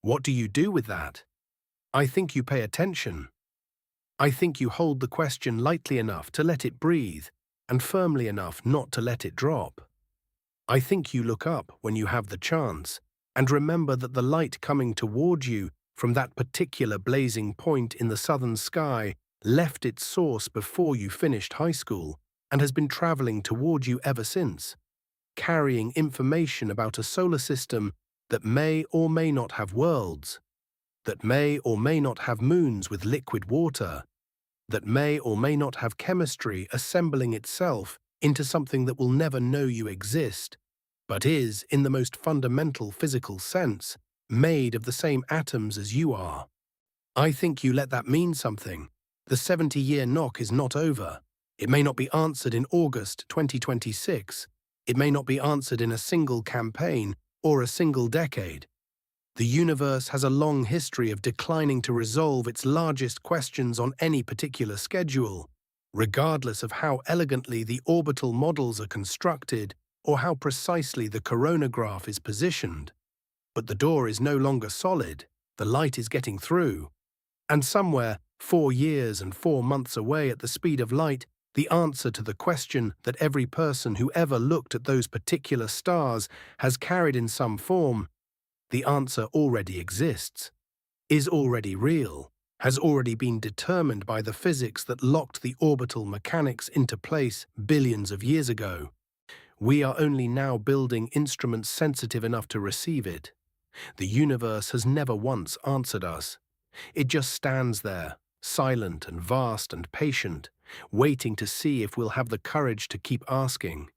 What do you do with that? I think you pay attention. I think you hold the question lightly enough to let it breathe, and firmly enough not to let it drop. I think you look up when you have the chance, and remember that the light coming toward you from that particular blazing point in the southern sky left its source before you finished high school and has been traveling toward you ever since, carrying information about a solar system that may or may not have worlds, that may or may not have moons with liquid water, that may or may not have chemistry assembling itself into something that will never know you exist, but is, in the most fundamental physical sense, made of the same atoms as you are. I think you let that mean something. The 70-year knock is not over. It may not be answered in August 2026. It may not be answered in a single campaign or a single decade. The universe has a long history of declining to resolve its largest questions on any particular schedule, regardless of how elegantly the orbital models are constructed or how precisely the coronagraph is positioned. But the door is no longer solid, the light is getting through. And somewhere, 4 years and 4 months away at the speed of light, the answer to the question that every person who ever looked at those particular stars has carried in some form, the answer already exists, is already real, has already been determined by the physics that locked the orbital mechanics into place billions of years ago. We are only now building instruments sensitive enough to receive it. The universe has never once answered us. It just stands there, silent and vast and patient, waiting to see if we'll have the courage to keep asking.